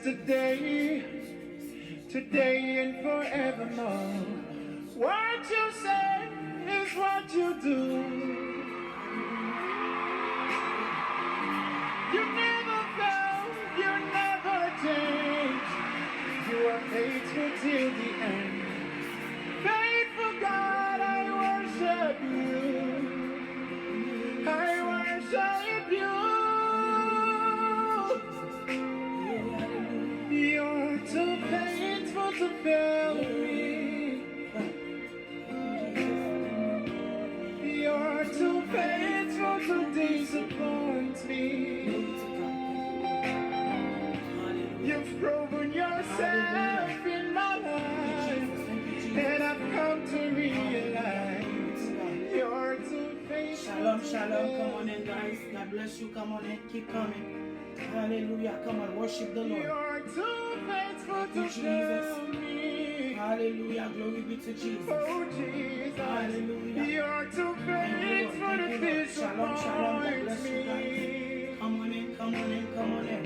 yesterday, today and forevermore. What you say is what you do. You never fail, you never change. You are faithful till the end. Faithful God, I worship you. I worship you. You're too faithful to fail me. You're too faithful to disappoint me. You've proven yourself in my life, and I've come to realize you're too faithful. Shalom, shalom. Come on in, guys. God bless you. Come on in. Keep coming. Hallelujah. Come on, worship the Lord. You're too faithful to fail me. Hallelujah. Glory be to Jesus. Oh, Jesus. Hallelujah. You're too faithful to Shalom, shalom. God bless you, disappoint guys. me. Come on in, come on in, come on in.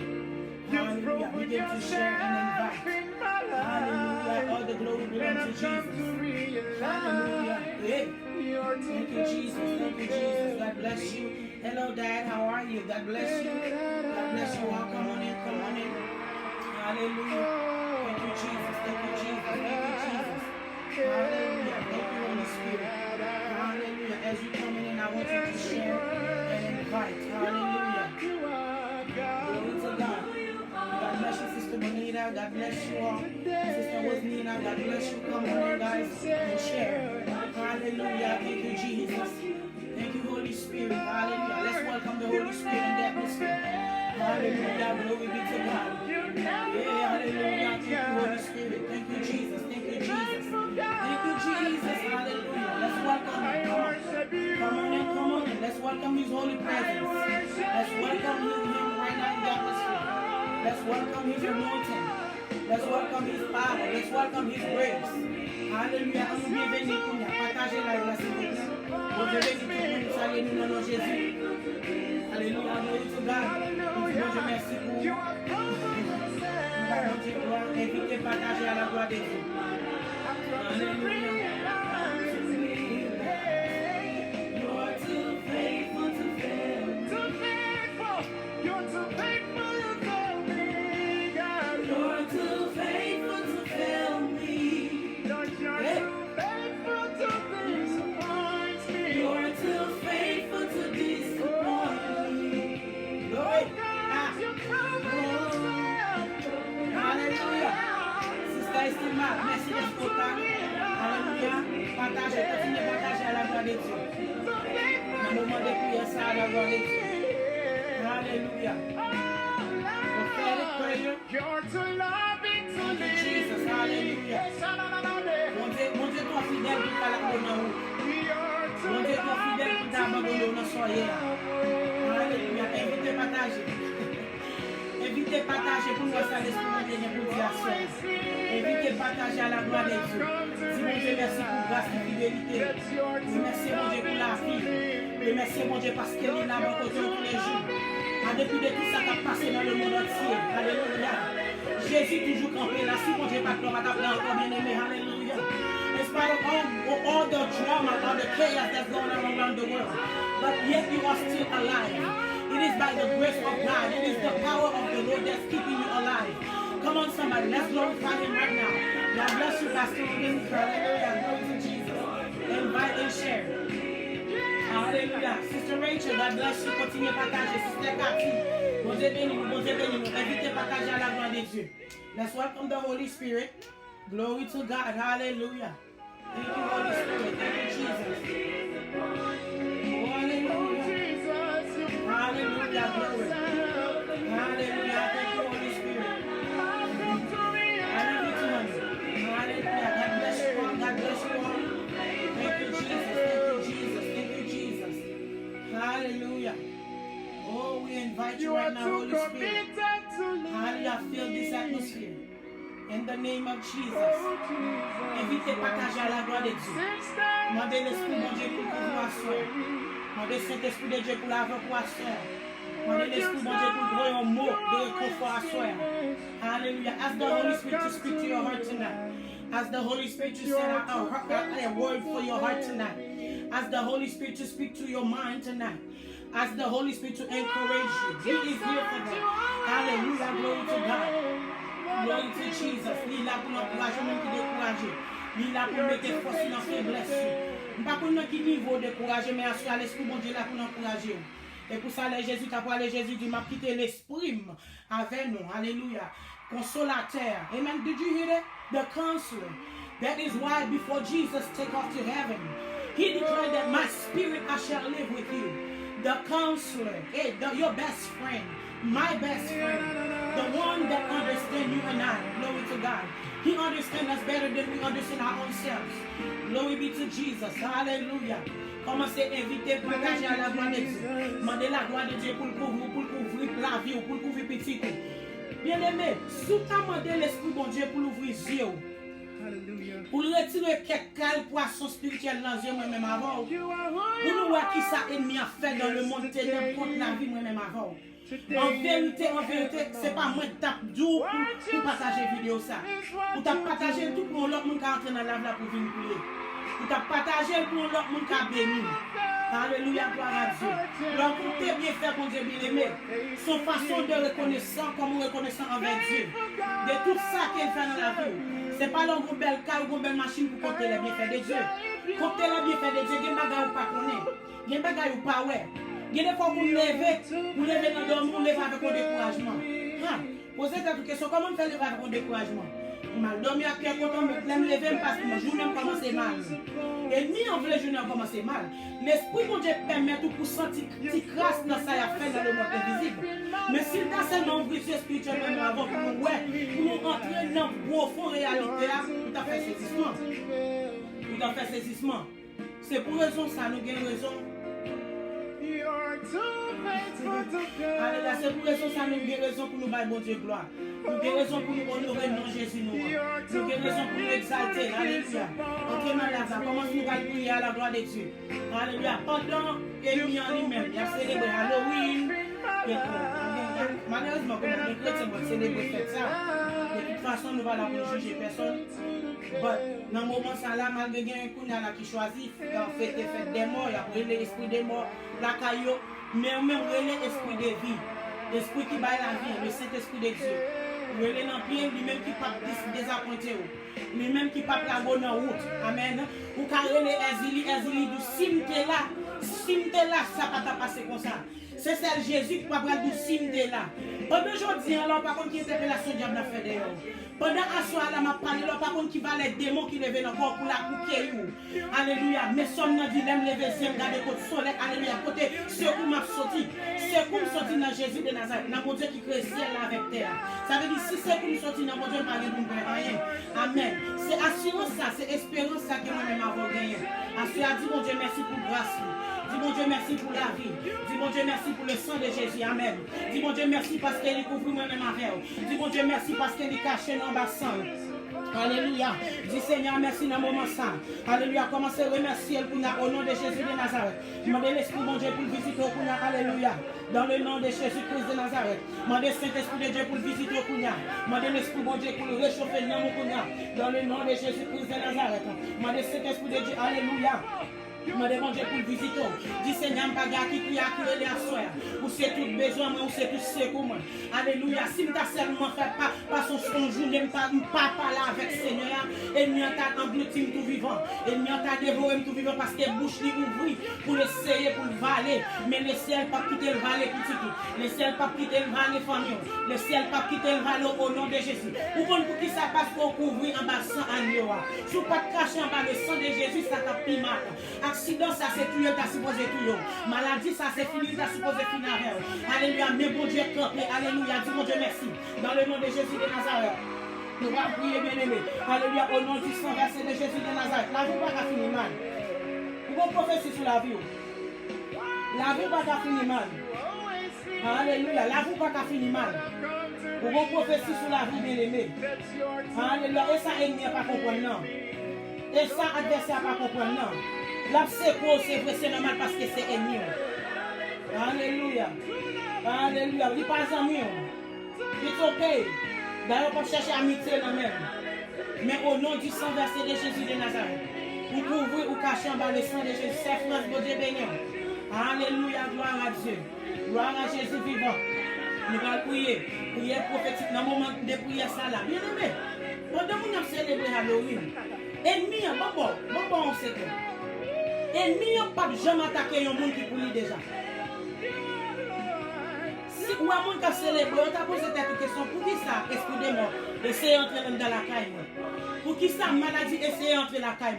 You've Hallelujah. proven Begin to share and yourself invite. in my Hallelujah. life, All the glory and belongs to I've come to Jesus. realize Hallelujah. Hey. you're too Thank you, Jesus. faithful Thank you, to Jesus. fail God bless you. Hello, Dad. How are you? God bless you. God bless you all. Come on in. Come on in. Hallelujah. Thank you, Jesus. Thank you, Jesus. Thank you, Jesus. Hallelujah. Thank you, Holy Spirit. Hallelujah. As you coming in, I want you to share and invite. Hallelujah. Glory to God. God bless you, Sister Bonita. God bless you all. Sister Wasnina. God bless you. Come on in, guys, and share. Hallelujah. Thank you, Jesus. Thank you, Holy Spirit. Hallelujah. Let's welcome the Holy Spirit in the atmosphere. Hallelujah. Glory be to God. Yeah, hallelujah. Thank you, Holy Spirit. Thank you, Jesus. Thank you, Jesus. Thank you, Jesus. Hallelujah. Let's welcome him. Come on. Come on in, come on in. Let's welcome his holy presence. Let's welcome him right now in the atmosphere. Let's welcome his anointing. Let's welcome his power. Let's welcome his grace. Hallelujah. On nous bienvenue pour nous. Partagez la grâce s'il vous plaît. Bon Dieu béni tout le monde. Salut nous dans le nom de Jésus. Alléluia. Glory to God. Bon Dieu merci pour vous. Nous allons dire gloire. Invitez, partagez à la gloire de Dieu. Alléluia. You're too faithful to fail. Too faithful. You're too faithful to fail me, God. You're too faithful to fail me. Lord, you're too faithful to disappoint me. You're too faithful to disappoint me. Lord, You proven yourself. hallelujah. Sister estimable, merci d'être content. Alléluia. Partagez, continuez à partager à la gloire de Dieu. Le moment de prière, ça à la gloire de Dieu. Hallelujah. Prophetic prayer. You're too loving to Thank you, Jesus. Hallelujah. Mon Dieu, toi fidèle pour ta la bonne. Mon Dieu, toi fidèle pour ta abandonner dans soirée. Alléluia. Invitez, partagez. Invitez, partagez pour nous ça l'esprit de Dieu pour dire ça. Invitez, partagez à la gloire de Dieu. Si mon Dieu, merci pour grâce et fidélité. Merci mon Dieu pour la vie. Et merci mon Dieu parce qu'il est là pour côté tous les jours. En dépit de tout ça qui a passé dans le monde entier. Alléluia. Jésus toujours campé là. Si mon Dieu pas de gloire, pas encore bien aimé. Alléluia. In spite of all the drama, all the chaos that's going on around the world, but yet you are still alive. It is by the grace of God. It is the power of the Lord that's keeping you alive. Come on, somebody. Let's glorify him right now. God bless you, Pastor. Hallelujah. Glory to Jesus. Invite and share. Hallelujah. Sister Rachel, God bless you. Continuez à partager. Sister Cathy, bon Dieu béni nous, bon Dieu béni nous. Invitez à partager à la gloire de Dieu. Let's welcome the Holy Spirit. Glory to God. Hallelujah. Thank you, Holy Spirit. Thank you, Jesus. Oh, hallelujah. Hallelujah. Glory. Hallelujah. Thank you, Holy Spirit. Hallelujah. Hallelujah. God bless you all. God bless you all. Thank you, Jesus. Thank you, Jesus. Thank you, Jesus. Hallelujah. Oh, we invite you right now, Holy Spirit. Hallelujah. Fill this atmosphere. In the name of Jesus. Invitez, partagez à la gloire de Dieu. Demandez l'Esprit de Dieu pour pouvoir soir. Demandez le Saint-Esprit de Dieu pour la voix pour soir. Demandez l'Esprit bon Dieu pour donner un mot de réconfort à soi. Hallelujah. Ask the Holy Spirit to speak to your heart tonight. Ask the Holy Spirit to send out a word for your heart tonight. Ask the Holy Spirit to speak to your mind tonight. Ask the Holy Spirit to encourage you. He is here for that. Hallelujah. Glory to God. Glory to Jesus. Il est là pour l'encourager, même qui décourager. Il est là pour mettre force dans ses blessures. Je ne sais pas pour quel niveau décourager, mais à l'Esprit bon Dieu là pour l'encourager. Et pour ça, Jésus t'a parlé, Jésus dit, m'a quitté l'esprit avec nous. Alléluia. Consolateur. Amen. Did you hear that? The counselor. That is why before Jesus take off to heaven, he declared that my spirit I shall live with you. The counselor, your best friend, my best friend, the one that understands you and I. Glory to God. He understands us better than we understand our own selves. Glory be to Jesus. Hallelujah. Commencez à inviter, partager à la gloire de Dieu. Demandez la gloire de Dieu pour le couvrir la vie, pour le couvrir petit. Bien aimé, si tu as demandé l'Esprit bon Dieu pour l'ouvrir les yeux, pour retirer quelques poissons spirituels dans les yeux moi-même avant, pour nous voir qui ça ennemi a fait dans le monde ténèbre contre la vie moi-même avant. En vérité, ce n'est pas moi qui tape d'où pour partager la vidéo ça. Pour partager tout pour l'autre monde qui entre dans la vie pour venir prier. Pour partager pour l'autre monde qui a béni. Alléluia, gloire à Dieu. Donc, pour te bien faire pour Dieu bien aimé, son façon de reconnaissance, comme reconnaissant envers Dieu, de tout ça qu'elle fait dans la vie. Ce n'est pas une belle car ou une belle machine pour compter les bienfaits de Dieu. Compter les bienfaits de Dieu, il y a des bagages ou pas connaître. Il y a des bagages ou pas ouais. Il y a des fois vous levez dans le dormir, vous levez avec un découragement. Posez cette question, comment on fait lever avec un découragement? Mal dormi à cœur content, mais me lever parce que ma journée commence mal. Et ni en vrai journée commence mal. L'Esprit mon Dieu permet tout pour sentir petite grâce dans ça y a fait dans le monde invisible. Mais s'il t'a seulement ouvert ce spirituellement avant pour nous entrer dans la profonde réalité, tout à fait saisissement. Tout à fait saisissement. C'est pour raison ça, nous avons raison. Alléluia, c'est pour raison ça, nous avons raison pour nous battre bon Dieu gloire. Nous avons raison pour nous honorer le nom de Jésus. Nous avons raison pour nous exalter. Alléluia. Entrez dans la salle. Comment nous allons prier à la gloire de Dieu. Alléluia. Pendant l'ennemi en lui-même, il a célébré Halloween. Malheureusement, comme les chrétiens vont célébrer ça. De toute façon, nous ne allons pas juger personne. Dans le moment ça là, malgré un coup qui choisit, il a fait des morts, il a pris l'esprit des morts, la caillou, mais même l'esprit de vie, l'esprit qui bat la vie, le Saint-Esprit de Dieu. Il est dans pied, lui-même qui pas désappointé, lui-même qui pas la bonne route. Amen. Ou carré les exili du cimetière là, ça pas t'a passé comme ça. C'est celle Jésus qui va prendre du cimetière là. Pendant aujourd'hui, alors par contre qui interpellation diable a fait d'ailleurs. Pendant un soir là m'a parlé là par contre qui va les démons qui levaient encore pour la couper. Alléluia. Mais son nom dit l'aime lever c'est regarder côté soleil. Alléluia. Côté secours m'a sorti. Secours sorti dans Jésus de Nazareth. Dans mon Dieu qui crée ciel avec terre. Ça veut dire si secours sorti dans mon Dieu pas de rien. Amen. C'est assurance ça, c'est espérance ça que moi-même avons gagné. Assurance dit mon Dieu merci pour grâce. Dis mon Dieu merci pour la vie. Dis mon Dieu merci pour le sang de Jésus. Amen. Dis mon Dieu merci parce qu'il couvre moi-même avec. Dis mon Dieu merci parce qu'il est caché dans le sang. Alléluia. Dis Seigneur merci dans le moment ça. Alléluia. Commencez à remercier au nom de Jésus de Nazareth. Demandez l'Esprit mon Dieu pour le visiter au Kounia. Alléluia. Dans le nom de Jésus-Christ de Nazareth. Demandez Saint-Esprit de Dieu pour le visiter au Kounia. Demandez l'Esprit mon Dieu pour le réchauffer dans le Kounia. Dans le nom de Jésus-Christ de Nazareth. Demandez Saint-Esprit de Dieu. Alléluia. Demandez mon Dieu pour le visiter. Dis Seigneur, qui crie à couler les soeurs. Ou c'est tout besoin, ou c'est tout secours. Alléluia. Si tu as seulement fait pas son journée, pas parler avec Seigneur, et nous t'a englouti tout vivant. Et nous t'a dévoré tout vivant parce que bouche lui ouvrit pour essayer pour le valer. Mais le ciel pas quitter le valet petit tout. Le ciel pas quitter le valet famille. Le ciel pas quitter le valet au nom de Jésus. Ou pour qui ça passe pour couvrir en bas sans agneau. Si vous pas cacher en bas le sang de Jésus, ça t'a pris mal. Accident, ça c'est tout, t'as supposé tout. Maladie, ça c'est fini, t'as supposé finir. Alléluia, mais bon Dieu, campé. Alléluia, dis mon Dieu merci. Dans le nom de Jésus de Nazareth. Nous allons prier bien aimé. Alléluia, au nom du sang versé de Jésus de Nazareth. La vie va pas finir mal. Vous pouvez prophétiser sur la vie. La vie va pas finir mal. Alléluia, la vie va pas finir mal. Vous pouvez prophétiser sur la vie bien aimé. Alléluia, et ça ennemi n'a pas compris non. Et ça adversaire n'a pas compris non. La c'est vrai, c'est normal parce que c'est ennemi. Alléluia. Alléluia. Il pas ami. It's okay. D'ailleurs, pas chercher amitié dans même. Mais au nom du sang versé de Jésus de Nazareth, vous pouvez ou cacher en bas le sang de Jésus. C'est France, bon Dieu béni. Alléluia, gloire à Dieu. Gloire à Jésus vivant. Nous allons prier. Prière prophétique dans le moment de prière ça là. Bien aimé. Pendant que nous avons célébré Halloween, ennemi, bon, on sait que. Ennemi, pas jamais attaqué un monde qui pour lui déjà. Si ou un monde qui a célébré, on t'a posé cette question, pour qui ça, esprit de mort, essayer d'entrer dans la caille, pour qui ça, maladie, essayer d'entrer dans la caille,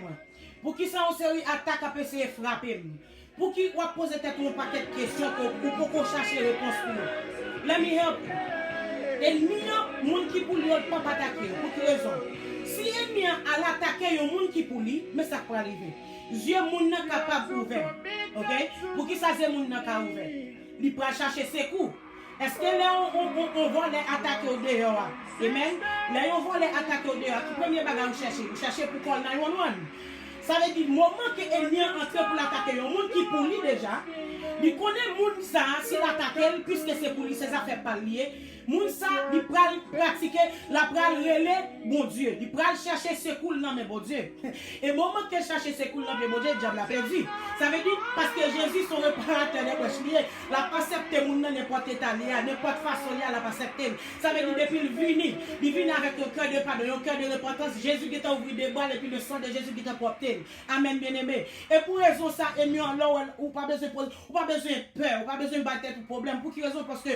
pour qui ça, on série attaque, à essayer de frapper, pour qui on pose tête un paquet de questions, pour qu'on cherche les réponses pour nous. Let me help you. Ennemi, monde qui pour lui, pas attaquer, pour quelle raison? Si l'ennemi a l'attaquer, un monde qui pour lui, mais ça peut arriver. Dieu moun nan capable ouvert. OK? Pour qui ça c'est moun nan ka ouvert? Il peut chercher ses coups. Est-ce que là on va les attaquer au dehors? Amen. Là on va les attaquer au dehors. Qui premier bagage vous cherchez pour call 911. Ça veut dire moment que l'ennemi entre pour l'attaquer, un monde qui pour lui déjà, il connaît moun ça s'il attaque puisque c'est pour lui ses affaires pas liées. Moun ça il pral pratiquer la pral relais bon Dieu, il pral chercher secours dans mes bon Dieu. Et moment que chercher secours dans mes bon Dieu, diable a perdu. Ça veut dire parce que Jésus son réparateur des poches liées, la pas accepter moun dans n'importe état lié, n'importe façon lié, la pas accepter. Ça veut dire depuis il vient avec un cœur de pardon, un cœur de repentance, Jésus qui t'a ouvert des balles et puis le sang de Jésus qui t'a porté. Amen bien-aimé. Et pour raison ça ennemi en là ou pas besoin de peur, ou pas besoin de battre pour problème. Pour quelle raison? Parce que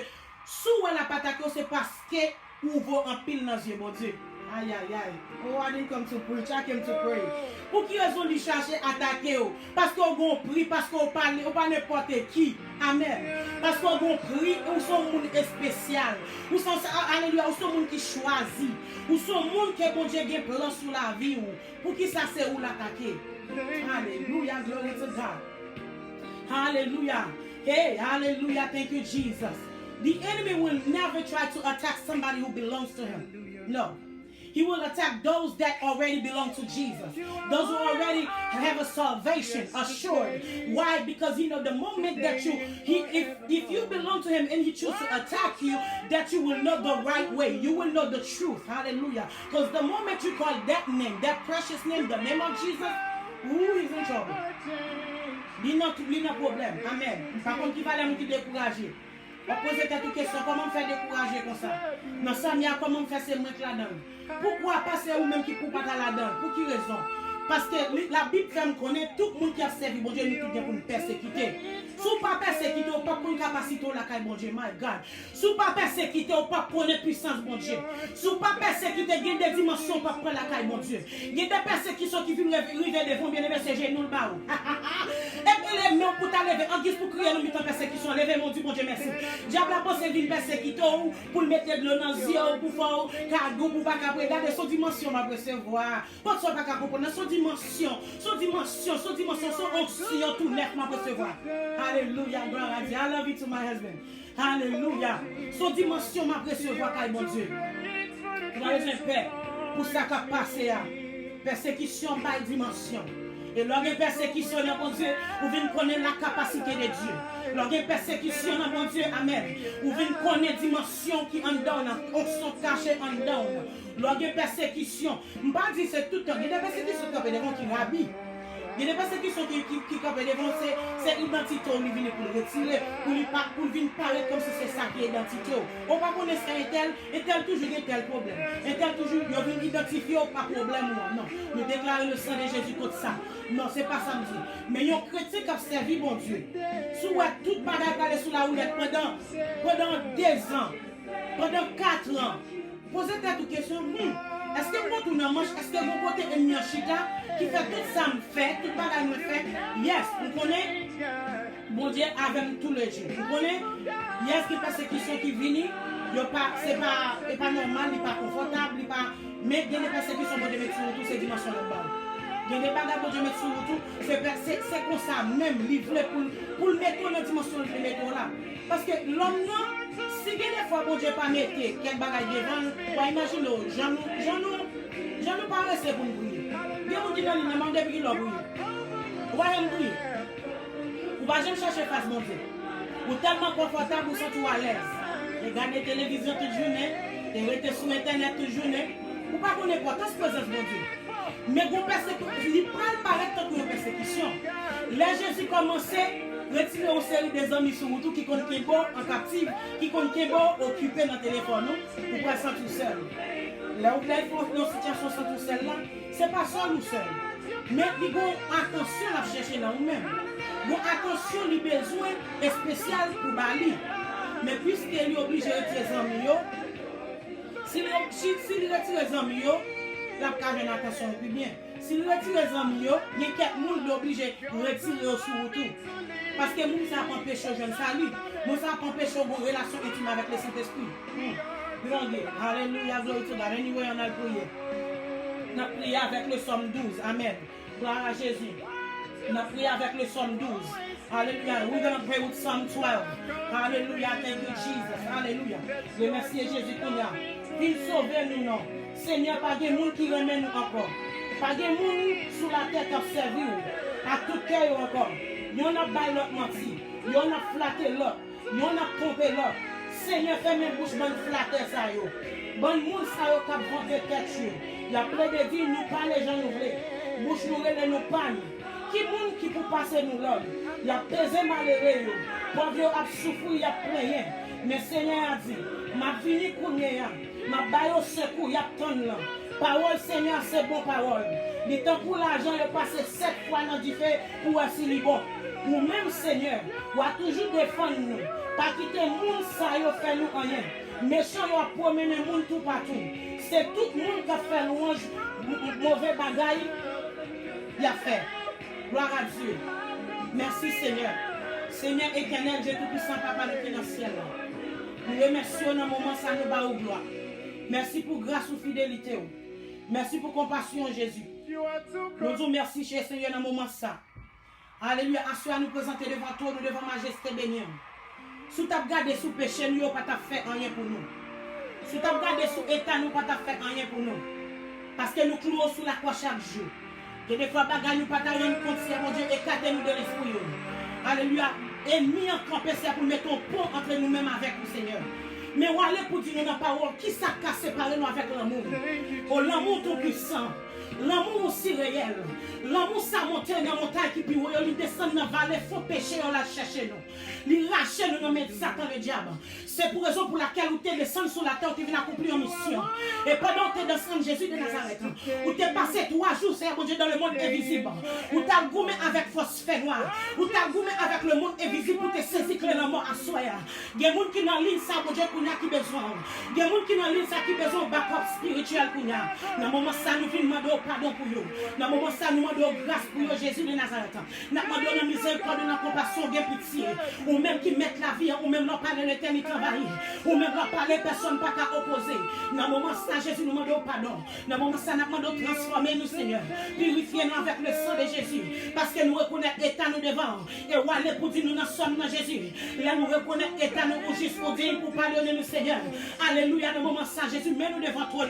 sous la patate, c'est parce que vous en pile dans les yeux, mon Dieu. Aïe, aïe, aïe. Oh, I didn't come to preach, I came to pray. Pour qui raison de chercher à attaquer? Parce qu'on a pris, parce qu'on parle, on pas n'importe qui. Amen. Parce qu'on a pris, ou sont monde spécial. Ou sont, alléluia, ou sont monde qui choisit. Ou sont monde qui bon Dieu a plan sur la vie. Pour qui ça c'est où l'attaquer? Alléluia, glory to God. Hallelujah. Hey, hallelujah. Thank you, Jesus. The enemy will never try to attack somebody who belongs to him. No. He will attack those that already belong to Jesus. Those who already have a salvation assured. Why? Because you know the moment that if you belong to him and he chooses to attack you, that you will know the right way. You will know the truth. Hallelujah. Because the moment you call that name, that precious name, the name of Jesus, who is in trouble? Il n'a pas problème. Amen. Par contre, il fallait nous décourager. On pose cette question, comment faire décourager comme ça? Dans Samia, comment faire ces mecs là-dedans? Pourquoi passer ou même qui ne peut pas là-dedans? Pour quelle raison? Parce que la Bible fait me connaître tout le monde qui a servi, bon Dieu, nous qui pour nous persécuter. Si vous ne pas persécuter, vous ne pas prendre capacité la caille, bon Dieu, my God. Si vous ne pas persécuter, vous ne pas connaître puissance, bon Dieu. Si vous ne pas persécuter, il y a des dimensions pour prendre la caille, bon Dieu. Il y a des persécutions qui viennent arriver devant, bien aimé, c'est genoux le bas. Et puis les mains pour t'enlever, en guise pour crier, nous mettons persécution, levez mon Dieu, bon Dieu, merci. Diable a pensé d'une persécution pour mettre de l'eau dans les yeux, pour faire cadeau, pour pas qu'après, regardez son dimension, ma recevoir. Pas de son pas qu'à comprendre, son dimension, son onction, tout neuf, ma recevoir. Hallelujah, gloire à Dieu. I love you to my husband. Hallelujah. Son dimension, ma recevoir, car mon Dieu. Vous avez besoin de paix pour ça qu'a passé à persécution par dimension. Et lors de persécution, mon Dieu, vous venez connaître la capacité de Dieu. Lors de persécution, mon Dieu, amen. Vous venez connaître la dimension qui en donne, on sont cachés en donne. Lors de persécution, je ne vais pas dire c'est tout le temps. Il y a des persécutions qui sont rabis. Il y a des persécutions qui campent devant, c'est l'identité, on vient pour le retirer, pour venir paraître comme si c'est ça qui est l'identité. On ne va pas connaître un tel toujours un tel problème. Un tel toujours, il vient identifier pas problème. Non, nous déclarer le sang de Jésus contre ça. Non, ce n'est pas ça, me dit. Mais il y a un chrétien qui a servi mon Dieu. Sous toute bagarre aller sous la roulette pendant 2 ans, pendant 4 ans. Posez-toi toute question. Est-ce que moi tout manche, est-ce que mon côté est mis en chita qui fait tout ça me fait, tout bagage me fait? Yes, vous connaissez mon Dieu avec tous les jours. Vous connaissez? Yes, qui persécution qui vient, c'est pas normal, il n'est pas confortable, mais il y a des persécutions pour mettre sur toutes ces dimensions là-bas. Il y a des bagages pour mettre sur tout, c'est comme ça même, livré pour le mettre dans la dimension de mettre là. Parce que l'homme non. Si il y a des fois, bon Dieu, pas mettre quel bagage devant, on imagine, j'en ai pas resté pour nous briller. Il y a des gens qui demandent depuis qu'ils l'ont brillé. On va jamais briller. On va jamais chercher face, mon Dieu. Ou tellement confortable, ou sont à l'aise. Regardez la télévision toute journée, et rester sur Internet toute journée. Ou pas qu'on l'importance présence de Dieu. Mais vous persécution, il parle paraître comme une persécution. Là, Jésus commençait à retirer une série des amis sur tout qui comptent en captive, qui comptent occupés dans le téléphone, pour pas sentir tout seul. Là où il faut une situation sans tout seul là, c'est pas seul ou seul. Mais il faut attention à chercher là nous-mêmes. Bon, attention, il a besoin spécial pour Bali. Mais puisqu'il est obligé de retirer les amis, s'il retire les amis, la cage en attention plus bien. S'il retire les amis, il y a quelques monde obligé de retirer sur tout. Parce que nous, ça empêche les jeunes salut. Nous, ça empêche une relation intime avec le Saint-Esprit. Alléluia, gloire to God. Anyway, on a prié. On a prié avec le Somme 12. Amen. Gloire à Jésus. On a prié avec le Somme 12. Alléluia. We're going to pray with Psalm 12. Alléluia. Thank you, Jesus. Alléluia. Remerciez Jésus pour nous. Il sauve nous, non. Seigneur, pas de monde qui remet nous encore. Pas de monde sous la tête à servir. À tout cœur encore. Il y en a baillé l'autre menti. Il y en a flatté l'autre. Il y en a trompé l'autre. Seigneur, fais mes bouches, bonne flatter ça yo. Bonne monde ça yo cap vendre tête yo. Il a plein de vie, nous pas les gens nous voulons. Bouche nous relève nous panne. Qui monde qui pour passer nous l'homme. Il a pesé malheureux yo. Pauvre yo a souffert, il a plein. Mais Seigneur a dit, m'a fini kounye m'a baille au secours, il a ton là. Parole Seigneur, c'est bon parole. Le temps pour l'argent, il a passé 7 fois dans du fait pour assurer bon. Ou même Seigneur, ou a toujours défendre nous. Pas quitter le monde, ça y fait nous rien. Méchant, il a promené le monde tout partout. C'est tout le monde qui a fait louange, mauvais bagaille, il a fait. Gloire à Dieu. Merci Seigneur. Seigneur éternel, Dieu tout-puissant, Papa de financier. Nous remercions dans le moment ça nous bat au gloire. Merci pour grâce ou fidélité. Merci pour compassion Jésus. Nous disons merci cher Seigneur dans le moment ça. Alléluia. Assois nous présenter devant toi, nous devant majesté bénie. Si tu as gardé sous péché, nous pas fait rien pour nous. Si tu as gardé sous état, nous pas fait rien pour nous. Parce que nous clouons sous la croix chaque jour. Que des fois, bagaille nous pas rien contre mon Dieu, écartez-nous de l'esprit. Alléluia. Ennemi en campé, c'est pour mettre un pont entre nous-mêmes avec nous, Seigneur. Mais on allait pour dire dans la parole, qui ça a séparé nous avec l'amour? Oh, l'amour tout puissant. L'amour aussi réel. L'amour ça monte dans la montagne qui puis il descend dans la vallée, faut pécher, on l'a cherché nous. Il lâche nous dans le Satan le diable. C'est pour raison pour laquelle vous êtes descendu sur la terre, tu viens accomplir une mission. Et pendant que tu es descendu Jésus de Nazareth, vous êtes passé 3 jours, Seigneur mon Dieu, dans le monde invisible. Vous t'as goumé avec phosphène noir. Vous t'as goumé avec le monde invisible pour te saisir que la mort à soi. Il y a des gens qui dans ligne ça, mon Dieu, qui besoin. Il y a des gens qui dans ligne ça qui besoin de backup spirituel pour nous. Dans le moment ça, nous venons demander pardon pour eux. Dans le moment ça, nous demandons grâce pour eux, Jésus de Nazareth. Nous demandons la miséricorde, la compassion, la pitié. Ou même qui mettent la vie, ou même leur parler l'éternité envahie. Ou même leur parler personne pas qu'à opposer. Dans le moment ça, Jésus nous demande pardon. Dans le moment ça, nous demandons transformer nous, Seigneur. Purifiez-nous avec le sang de Jésus. Parce que nous reconnaissons l'état nous devant. Et où aller pour dire nous nous sommes dans Jésus. Là nous reconnaissons l'état nous juste pour dire, pour pardonner nous, Seigneur. Alléluia. Dans le moment ça, Jésus, mets-nous devant toi.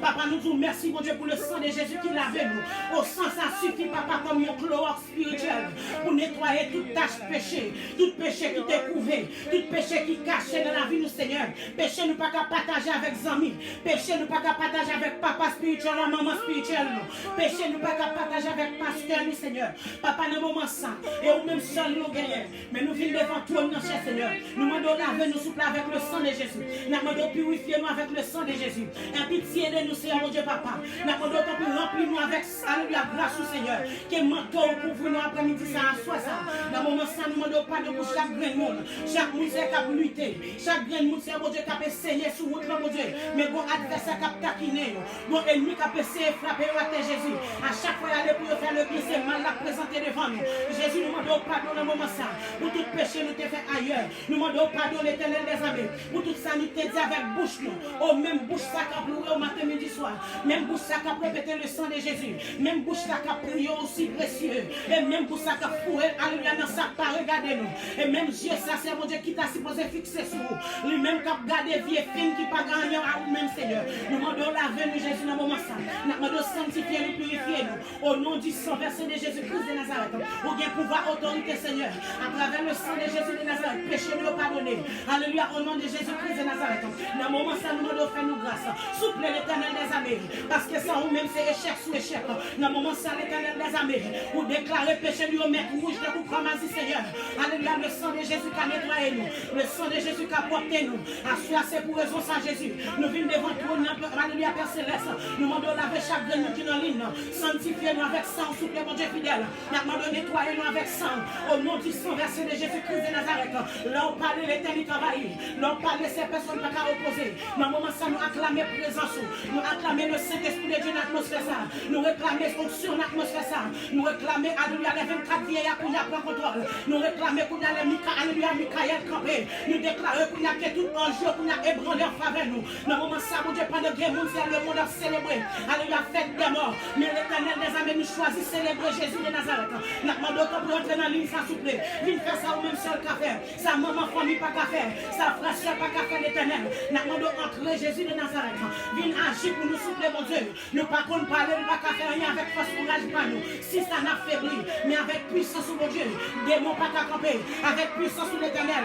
Papa, nous disons merci, mon Dieu, pour le sang de Jésus qui lave nous. Au sang, ça suffit, Papa, comme un chlore spirituel pour nettoyer toute tâche péché, tout péché qui t'est couvé, tout péché qui caché dans la vie, nous, Seigneur. Péché, nous pas qu'à partager avec amis. Péché, nous pas qu'à partager avec papa spirituel, maman spirituelle. Péché, nous pas qu'à partager avec pasteur, nous, Seigneur. Papa, dans le moment ça, et ou même seul nous gagnons. Mais nous venons devant toi, notre cher Seigneur. Nous demandons laver nous souple avec le sang de Jésus. Nous demandons purifier nous avec le sang de Jésus. Et pitié de nous, Seigneur, mon Dieu, Papa. Nous demandons pour remplir nous avec la grâce au Seigneur. Que manteau pour vous nous après-midi, ça à soi ça. Dans le moment ça, nous demandons pardon pour chaque grain de monde. Chaque monde qui a lutté. Chaque grain de monde, c'est mon Dieu, qui a saigné sur votre mon Dieu. Mais bon adversaire qui a taquiné. Bon ennemi qui a essayé de frapper à terre Jésus. À chaque fois, il aller pour faire le bien, c'est mal à présenter devant nous. Jésus nous demande pardon dans le moment ça. Pour tout péché, nous t'ai fait ailleurs. Nous demandons pardon l'éternel des armées. Pour tout ça, nous t'ai dit avec bouche nous. Au même bouche ça qui a pleuré au matin, midi, soir. Même bouche ça qui a répété le sang de Jésus. Même bouche ça qui a prié aussi précieux. Et même bouche ça qui a fourré, alléluia, dans sa part, regardez-nous. Et même Dieu, ça c'est mon Dieu qui t'a supposé fixer sur vous. Lui-même qui a gardé vie fine qui pas gagné à vous-même, Seigneur. Nous demandons la venue de Jésus dans le moment ça. Nous demandons sanctifier nous, purifier nous. Au nom du sang versé de Jésus-Christ de Nazareth. Au bien pouvoir, autorité, Seigneur. À travers le sang de Jésus de Nazareth, péché nous pardonné. Alléluia, au nom de Jésus-Christ de Nazareth. Dans le moment ça, nous demandons faire nous grâce. Souple l'Éternel des armées. Parce que ça, vous-même, c'est échec sous échec. Dans le moment ça, l'Éternel des armées. Vous déclarez péché nous au maître rouge de vous comme ainsi, Seigneur. Alléluia, le sang de Jésus qui a nettoyé nous. Le sang de Jésus qui a porté nous. Assois, c'est pour raison ça, Jésus. Nous venons devant toi, alléluia, Père Céleste. Nous demandons laver chaque grain qui est en ligne. Sanctifiez-nous avec sang, souple mon Dieu fidèle. Nous demandons nettoyer-nous avec sang. Au nom du sang versé de Jésus-Christ de Nazareth. Là, on parle de l'éternité envahie. Là, on parle de ces personnes qui n'ont pas opposées. Dans le moment ça, nous acclamons présence. Nous acclamons le Saint-Esprit de Dieu dans l'atmosphère ça. Nous réclamons fonction dans l'atmosphère ça. Nous réclamons, alléluia, les 24 vieillards pour y prendre contrôle. Nous réclamons pour y aller Michael campé. Nous déclarons pour y aller tout enjeu pour y ébranler en faveur nous. Dans le moment ça, mon Dieu, pas de guerre mondiale, le monde a célébré. Alléluia, fête des morts. Mais l'Éternel des armées nous choisit célébrer Jésus de Nazareth. Nous demandons pour entrer dans l'île, ça souple. Viens faire ça ou même seul qu'à faire. Sa maman, famille, pas qu'à faire. Sa frère, seul, pas qu'à faire l'Éternel. Nous demandons entrer Jésus de Nazareth. Viens agir pour nous souffler, mon Dieu. Nous pas qu'on parler, nous pas qu'à faire rien avec force courage pas nous. Si ça n'a faibli, mais avec puissance sur mon Dieu. Démon pas qu'à camper. Avec puissance sur l'Éternel.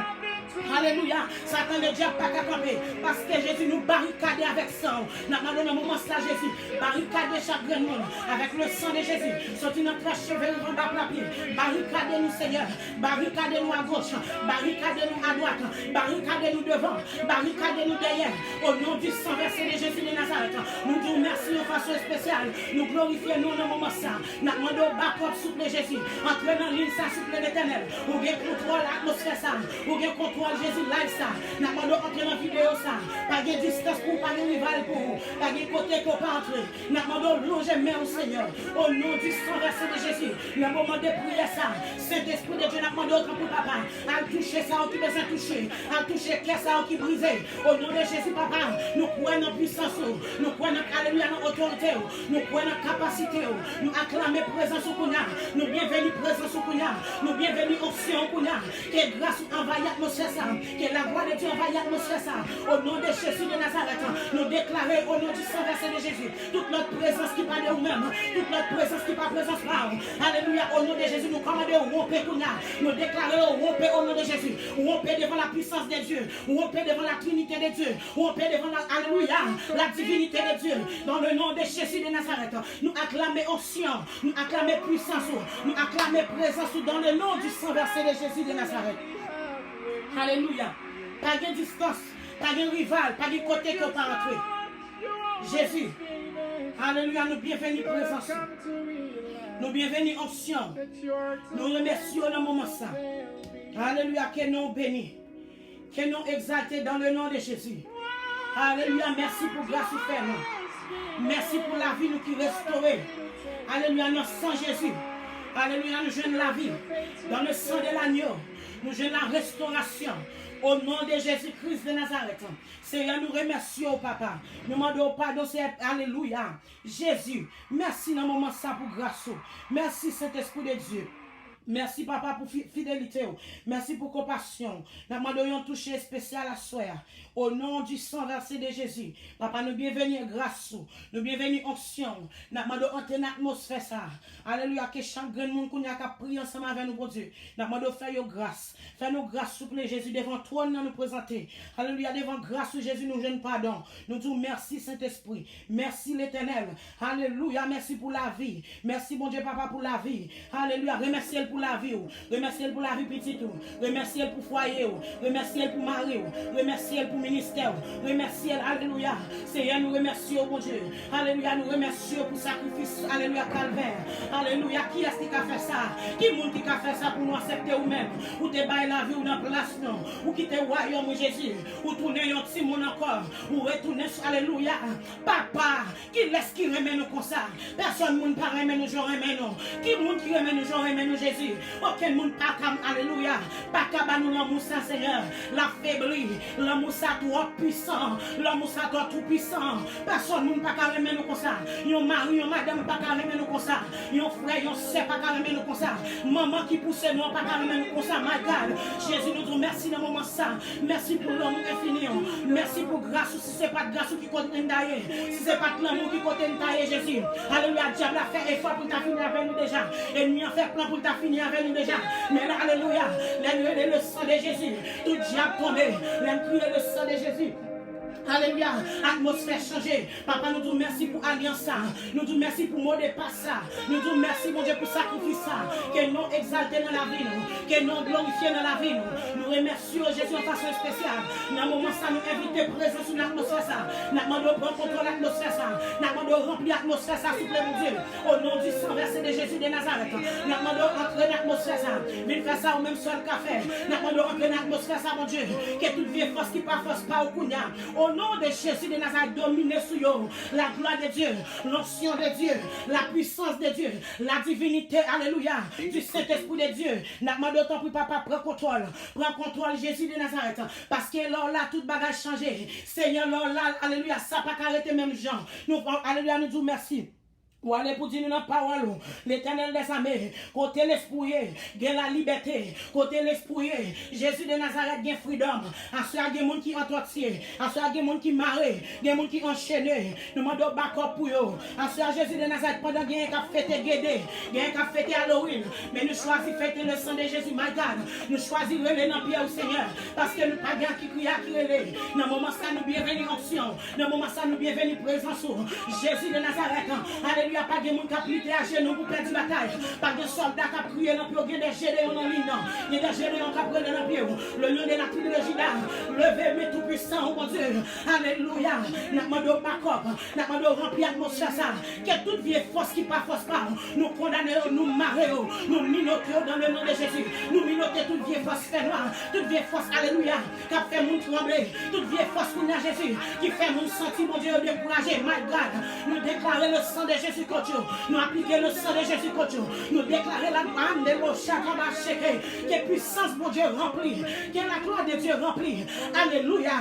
Alléluia. Satan le diable pas qu'à camper. Parce que Jésus nous barricade avec sang. Nous demandons dans le moment là, Jésus. Barricade chaque grand monde. Avec le sang de Jésus. Sorti notre cheveux en bas la pied. Barricade-nous, Seigneur. Barricade-nous à gauche. Barricade-nous à droite. Barricade-nous devant. Barricade-nous derrière. Au nom du sang versé de Jésus de Nazareth. Nous disons merci de façon spéciale. Nous glorifions nous dans le moment ça. Nous demandons au backup souple Jésus. Entrez dans l'île, ça souple l'Éternel. Ou bien contrôle l'atmosphère ça. Ou bien contrôle Jésus live ça. Nous demandons entrer dans la vidéo ça. Pas de distance pour pas de rival pour vous. Pas de côté qu'on peut entrer. Nous demandons longer main au Seigneur. Au nom du sang versé de Jésus. Nous moment de prier ça. Saint-Esprit de Dieu, nous demandons pour papa. À toucher ça qui besoin toucher. À toucher cœur ça qui brisé. Au nom de Jésus, papa. Nous croyons en puissance. Nous croyons en alléluia, en autorité. Nous croyons en capacité. Nous acclamons présence au Kounia. Nous bienvenue présence au Kounia. Nous bienvenue option au Kounia. Que grâce envahit l'atmosphère ça. Que la gloire de Dieu envahit l'atmosphère ça. Au nom de Jésus de Nazareth. Nous déclarons au nom du sang versé de Jésus. Toute notre présence qui parle de nous-mêmes. Toute notre présence qui parle présence là. Alléluia. Au nom de Jésus, nous commandons romper Kounia. Nous déclarons romper au nom de Jésus. Romper devant la puissance de Dieu. Romper devant la Trinité de Dieu. Romper devant la, alléluia, la divinité de Dieu. Dans le nom de Jésus de Nazareth. Nous acclamons onction. Nous acclamons puissance. Nous acclamons présence dans le nom du sang versé de Jésus de Nazareth. Alléluia. Pas de distance. Pas de rival. Pas de côté qu'on peut rentrer. Jésus. Alléluia. Nous bienvenue présence. Nous bienvenue onction. Nous remercions dans le moment ça. Alléluia. Que nous bénis. Que nous exaltés dans le nom de Jésus. Alléluia. Merci pour grâce ou ferme. Merci pour la vie nous qui restaurée. Alléluia. Dans le sang Jésus. Alléluia. Nous jeûnons la vie. Dans le sang de l'agneau. Nous jeûnons la restauration. Au nom de Jésus-Christ de Nazareth. Seigneur, nous remercions, Papa. Nous demandons pardon, alléluia. Jésus, merci dans le moment ça pour grâce. Merci, Saint-Esprit de Dieu. Merci, Papa, pour fidélité. Merci pour compassion. Nous demandons un toucher spécial à soi. Au nom du sang versé de Jésus. Papa, nous bienvenue grâce. Nous bienvenue onction. Nous demandons entrer dans l'atmosphère ça. Alléluia. Que chaque grand monde qui a prié ensemble avec nous, pour Dieu. Nous demandons faire grâce. Fais-nous grâce, souple Jésus, devant toi, nous présenter. Alléluia. Devant grâce, Jésus, nous jeûnons pardon. Nous disons merci, Saint-Esprit. Merci, l'Éternel. Alléluia. Merci pour la vie. Merci, mon Dieu, Papa, pour la vie. Alléluia. Remerciez pour la vie. Remerciez pour la vie petite. Remerciez pour foyer. Remerciez pour mari. Remerciez pour ministère. Remerciez, alléluia. Seigneur, nous remercions, mon Dieu. Alléluia, nous remercions pour sacrifice. Alléluia, calvaire. Alléluia, qui est-ce qui a fait ça? Qui est-ce qui a fait ça pour nous accepter ou-même? Ou te bailler la vie ou dans place, non? Ou quitter le royaume, Jésus? Ou tourner un petit monde encore? Ou retourner, alléluia. Papa, qui est-ce qui remet nous comme ça? Personne ne peut remettre nous, je remets nous. Qui est-ce qui remet nous, je remets nous, Jésus? Jésus. Aucun monde pas comme, alléluia, pas comme nous l'amour ça, Seigneur. La faibli, l'amour ça trop puissant, l'amour ça trop tout puissant. Personne monde pas qu'à remettre nous comme ça. Yon mari, yon madame pas qu'à remettre nous comme ça. Yon frère, yon sœur pas qu'à remettre nous comme ça. Maman qui pousse nous pas qu'à remettre nous comme ça. My God, Jésus nous dit merci dans le moment ça. Merci pour l'amour infini. Merci pour grâce. Si c'est pas de grâce qui compte d'ailleurs, si c'est pas de l'amour qui compte d'ailleurs, Jésus. Alléluia, diable a fait effort pour t'affinir avec nous déjà. Ennemi a fait plan pour t'affinir avec nous déjà. Mais là, alléluia, le sang de Jésus. Tout diable tombé. Crier le sang de Jésus. Alléluia, atmosphère changée. Papa, nous disons merci pour alliance ça. Nous disons merci pour mot de passe ça. Nous disons merci, mon Dieu, pour sacrifice ça. Que nous exalté dans la vie, que nous glorifié dans la vie. Nous remercions Jésus en façon spéciale. Dans le moment ça, nous invitons présence sur l'atmosphère ça. Nous demandons prendre contrôle de l'atmosphère ça. Nous demandons remplir l'atmosphère ça, s'il vous plaît, mon Dieu. Au nom du sang versé de Jésus de Nazareth. Nous demandons entrer dans l'atmosphère ça. Venez faire ça au même sol café. Nous demandons entrer dans l'atmosphère ça, mon Dieu. Que toute vieille force qui pas force pas au Kounia. Au nom de Jésus de Nazareth, dominer sur eux. La gloire de Dieu, l'onction de Dieu, la puissance de Dieu, la divinité, alléluia, du Saint-Esprit de Dieu. N'a demandé autant pour papa, prends contrôle Jésus de Nazareth. Parce que là, tout bagage changé. Seigneur, là, alléluia, ça pas arrêter même gens. Nous, alléluia, nous disons merci. Pour aller pour dire dans la parole, l'Éternel des armées, côté l'esprit, gagne la liberté, côté l'esprit, Jésus de Nazareth gagne freedom. À ceux qui ont qui entretiennent, à ceux qui ont qui marrent, des gens qui enchaînent, nous demandons backup pour eux. À ceux Jésus de Nazareth, pendant qu'il y a un fêté Guédé, il y a un fêté Halloween, mais nous choisissons fêter le sang de Jésus, my God. Nous choisissons relais dans le pied au Seigneur, parce que nous pas bien qui crie à qui relais. Dans le moment ça, nous bienvenue onction, dans le moment ça, nous bienvenue présence. Jésus de Nazareth, alléluia. Il n'y a pas de monde qui a plutôt à genoux pour perdre la bataille. Pas de soldats qui a crié dans le pied. Il y a des gédéons en ligne. Il y a des gédéons qui a pris dans le pied. Le lion de la tribu de Juda. Levez, mais tout puissant, mon Dieu. Alléluia. Nous demandons backup. Nous demandons remplir l'atmosphère. Que toute vieille force qui pas force pas. Nous condamnons, nous marrons, nous minotons dans le nom de Jésus. Nous minotons toute vieille force fait noire. Toute vieille force, alléluia. Qui a fait mon trembler. Toute vieille force qu'on a Jésus. Qui fait mon sentir, mon Dieu, découragé. My God. Nous déclarons le sang de Jésus. Nous appliquons le sang de Jésus. Nous déclarons la âme de l'eau que puissance mon Dieu remplie, que la gloire de Dieu remplie. Alléluia.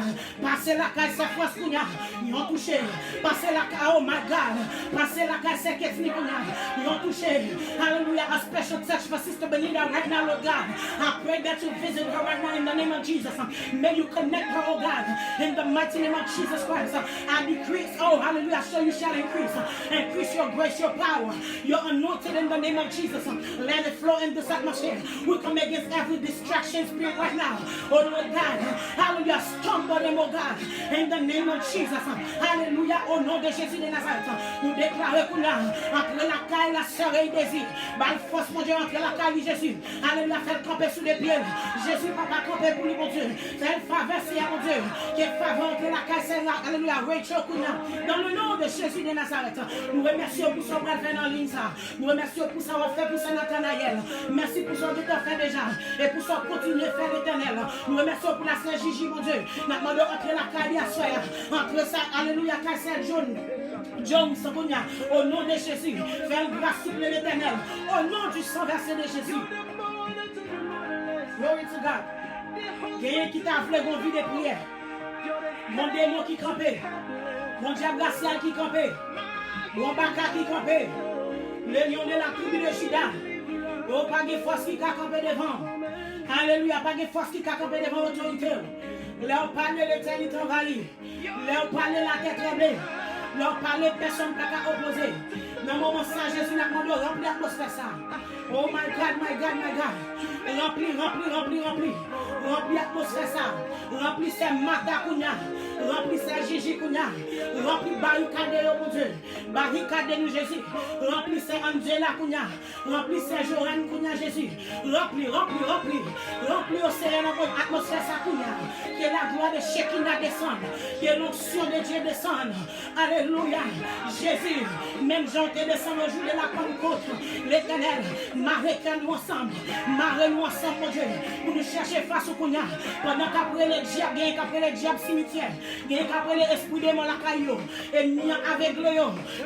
Passez la caille, c'est force qu'on a. Ils ont touché. Passez la caille, oh my God. Passez la caille, c'est qu'est-ce qu'on a. Ils ont touché. Alléluia. A special touch for Sister Benita right now, Lord God. I pray that you visit her right now in the name of Jesus. May you connect her, oh God, in the mighty name of Jesus Christ. I decrease, oh hallelujah, so you shall increase. Increase your grace, your power, your anointed in the name of Jesus. Let it flow in this atmosphere. We come against every distraction spirit right now. Oh Lord God, hallelujah, stumble them, oh God, in the name of Jesus. Hallelujah, au nom de Jésus de Nazareth. Nous déclarons qu'on a entre la caille, la sœur et le désir. Par force, mon Dieu, entre la caille et Jésus. Alléluia, faites camper sous les pieds. Jésus, papa, camper pour lui, mon Dieu. C'est une faveur, c'est mon Dieu. Quelle faveur entre la caille, c'est là. Alléluia, Rachel Kuna. Dans le nom de Jésus de Nazareth, nous remercions pour son bras en ligne ça. Nous remercions pour ça qu'on fait pour ça Nathanaël. Merci pour son que tu as fait déjà. Et pour son continuer faire l'éternel. Nous remercions pour la Saint Gigi, mon Dieu. Nous demandons entre la caille à soir. Entre ça, alléluia, caille Saint John Sabonia. Au nom de Jésus. Fais grâce sur l'éternel. Au nom du sang versé de Jésus. Glory to God. Quelqu'un qui t'a voulu une vie de prière. Mon démon qui campait. Mon diable glacial qui campait. Mon baka qui campait. Le lion de la tribu de Juda. Oh, pas de force qui a campé devant. Alléluia, pas de force qui a campé devant l'autorité. Là, on parle de l'éternité envahie. Là, on parle de la tête tremblée. Là, on parle de personne qui a opposé. Dans le moment ça, Jésus n'a demandé de remplir l'atmosphère ça. Oh my God, my God, my God. Remplis l'atmosphère ça. Remplis ces Mata Kounia. Remplis ces Gigi Kounia. Remplis barricade, mon Dieu. Barricade nous, Jésus. Remplis ces Angela Kounia. Remplis ces Joran Kounia, Jésus. Remplis océan dans votre atmosphère ça Kounia. Que la gloire de Shekinah descende. Que l'onction de Dieu descende. Alléluia. Jésus, même Jean qui descend au jour de la Pentecôte. L'Éternel, marrez-nous ensemble, mon Dieu, pour nous chercher face au Kounia. Pendant qu'après les diables, cimetière, qu'après les esprits de mon lacaillot, et mis avec le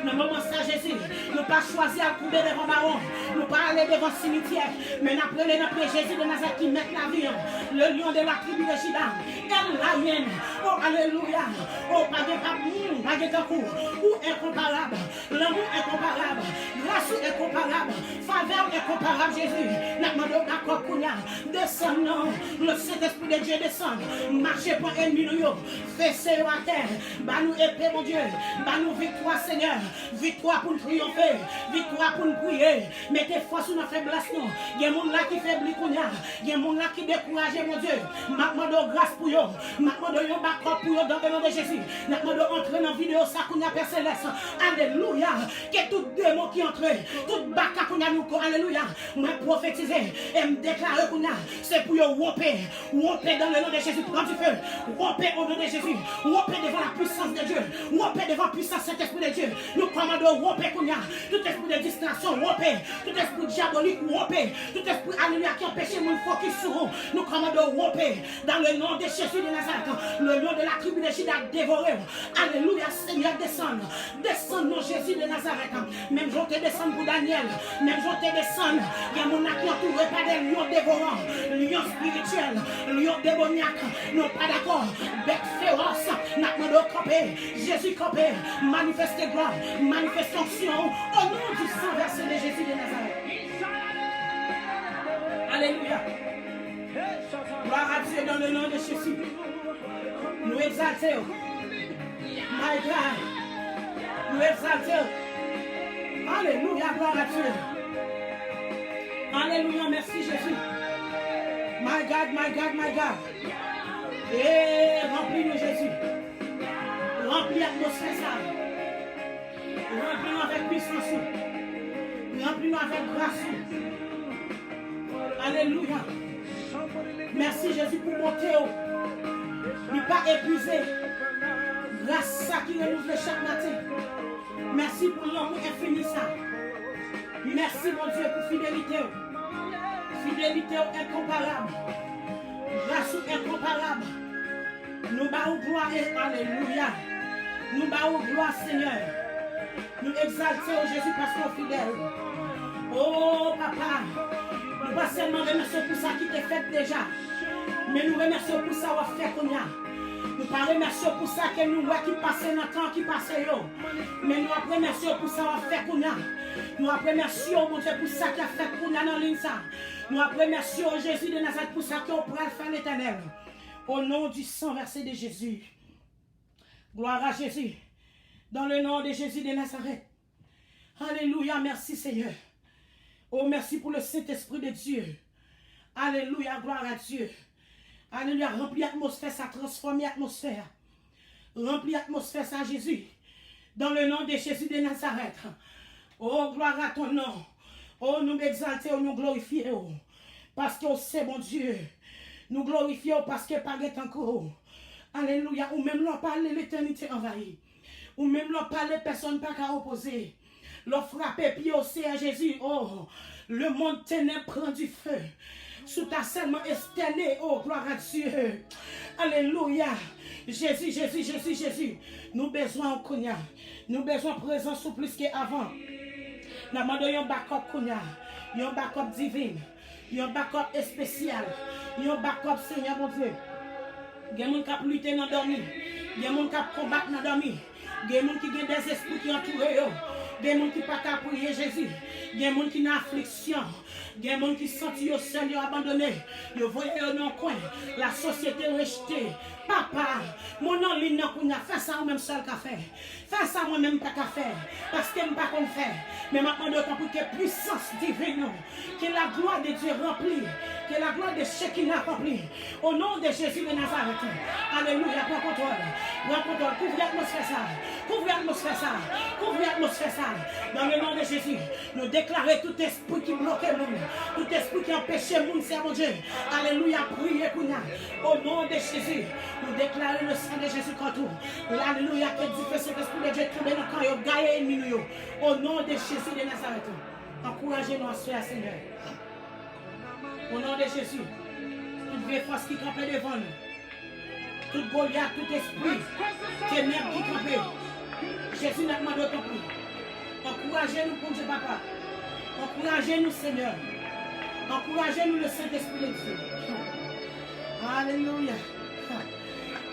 Dans le moment ça, Jésus, nous pas choisir à couper devant baron, nous pas aller devant le cimetière, mais nous appelons notre Jésus de Nazareth qui met la vie, le lion de la tribu de Juda, elle la mienne. Oh, alléluia. Oh, pas de temps ou incomparable, l'amour incomparable, grâce incomparable, faveur incomparable, Jésus. Nous demandons d'accord pour nous, descendons, le Saint-Esprit de Dieu descend, marchez pour ennemi nous, fessez à terre, bah nous épée, mon Dieu, bah nous victoire, Seigneur, victoire pour nous triompher, victoire pour nous prier, mettez foi sur nos faiblesses, il y a des gens là qui faiblit, il y a des gens là qui découragent, mon Dieu, maintenant grâce pour eux, maintenant de d'accord pour eux dans le nom de Jésus, maintenant entrer dans la vidéo, ça qu'on a Père Céleste, alléluia, que tout démon qui entre, tout baka qu'on a nous, alléluia, moi prophétiser et me déclarer qu'on a, c'est pour eux romper dans le nom de Jésus, prendre du feu, romper au nom de Jésus, romper devant la puissance de Dieu, romper devant la puissance de l'Esprit de Dieu, nous commandons romper qu'on a, tout esprit de distraction, romper, tout esprit diabolique, romper, tout esprit, alléluia, qui empêche mon focus sur nous, nous commandons romper dans le nom de Jésus de Nazareth, le nom de la tribu de Juda dévoré, alléluia, Seigneur, descend, mon Jésus de Nazareth, même je te descends pour Daniel, même je te descends, il y a mon qui entouré par des lions dévorants, lions spirituels, lions démoniaques, non pas d'accord, bête féroce, n'a pas campé, Jésus campé, manifeste gloire, manifeste onction, au nom du sang versé de Jésus de Nazareth. Alléluia. Gloire à Dieu dans le nom de Jésus. Nous exaltons. My God. Nous exaltons. Alléluia, gloire à Dieu. Alléluia, merci Jésus. My God, my God, my God. Et remplis-nous Jésus. Remplis l'atmosphère ça. Remplis-nous avec puissance. Remplis-nous avec grâce. Alléluia. Merci Jésus pour monter. Ne pas épuiser. Grâce à ça qui renouvelle chaque matin. Merci pour l'amour infini ça. Merci mon Dieu pour fidélité. Fidélité incomparable. Grâce incomparable. Nous battons gloire et alléluia. Nous battons gloire Seigneur. Nous exaltons Jésus parce qu'on est fidèle. Oh papa. Nous pas seulement remercions pour ça qui t'est fait déjà. Mais nous remercions pour ça qu'on fait qu'on a. Nous pas remercions pour ça que nous voyons qui passe dans le temps qui passe. Mais nous remercions pour ça qu'on fait qu'on a. Nous remercions mon Dieu pour ça qui a fait qu'on a dans l'île ça. Nous remercions Jésus de Nazareth pour ça qu'on pourra faire l'éternel. Au nom du sang versé de Jésus. Gloire à Jésus. Dans le nom de Jésus de Nazareth. Alléluia, merci Seigneur. Oh, merci pour le Saint-Esprit de Dieu. Alléluia, gloire à Dieu. Alléluia, remplis l'atmosphère, ça transforme l'atmosphère. Remplis l'atmosphère, ça Jésus. Dans le nom de Jésus de Nazareth. Oh, gloire à ton nom. Oh, nous exaltons, nous glorifions. Parce que c'est bon Dieu. Nous glorifions parce que pas encore. Alléluia, ou même l'on parle l'éternité envahie. Ou même l'on parle personne pas qu'à opposer. L'on frappe pied au Seigneur Jésus. Oh, le monde ténèbre prend du feu. Sous ta seulement externé. Oh, gloire à Dieu. Alléluia. Jésus, Jésus, Jésus, Jésus. Nous besoin de Kounia. Nous besoin de présence plus qu'avant. Nous demandons un backup Kounia. Un backup divin. Un backup spécial. Un backup Seigneur mon Dieu. Il y a des gens qui luttent dans dormi. Il y a des gens qui combattent dans dormi. Il y a des gens qui ont des esprits qui entourent. Il y a des gens qui ne peuvent pas prier Jésus. Il y a des gens qui ont une affliction. Il y a des gens qui sont seuls, abandonnés. Ils voient dans le coin. La société rejetée. Papa, mon nom ligne n'a fait ça ou même seul qu'à faire. Fais ça moi-même pas qu'à faire. Parce que je ne sais pas qu'on fait. Mais maintenant, d'autant plus que puissance divine, que la gloire de Dieu remplie, que la gloire de Shekinah accomplie. Au nom de Jésus de Nazareth. Alléluia, prends contrôle. Prends contrôle. Couvre l'atmosphère ça. Couvre l'atmosphère ça. Couvre l'atmosphère ça. Dans le nom de Jésus, nous déclarons tout esprit qui bloque le monde. Tout esprit qui empêche le monde, c'est mon Dieu. Alléluia, priez pour nous. Au nom de Jésus, nous déclarons le sang de Jésus contre nous. Alléluia, que Dieu fait cet esprit de Dieu tomber dans le camp et gagne ennemi. Au nom de Jésus de Nazareth. Encouragez-nous à cela, Seigneur. Au nom de Jésus, toute vieille force qui campe devant nous, toute Goliath, tout esprit, ténèbres qui campe, Jésus n'a demandé ton prix. Encouragez-nous, bon Dieu, papa. Encouragez-nous, Seigneur. Encouragez-nous, le Saint-Esprit de Dieu. Alléluia.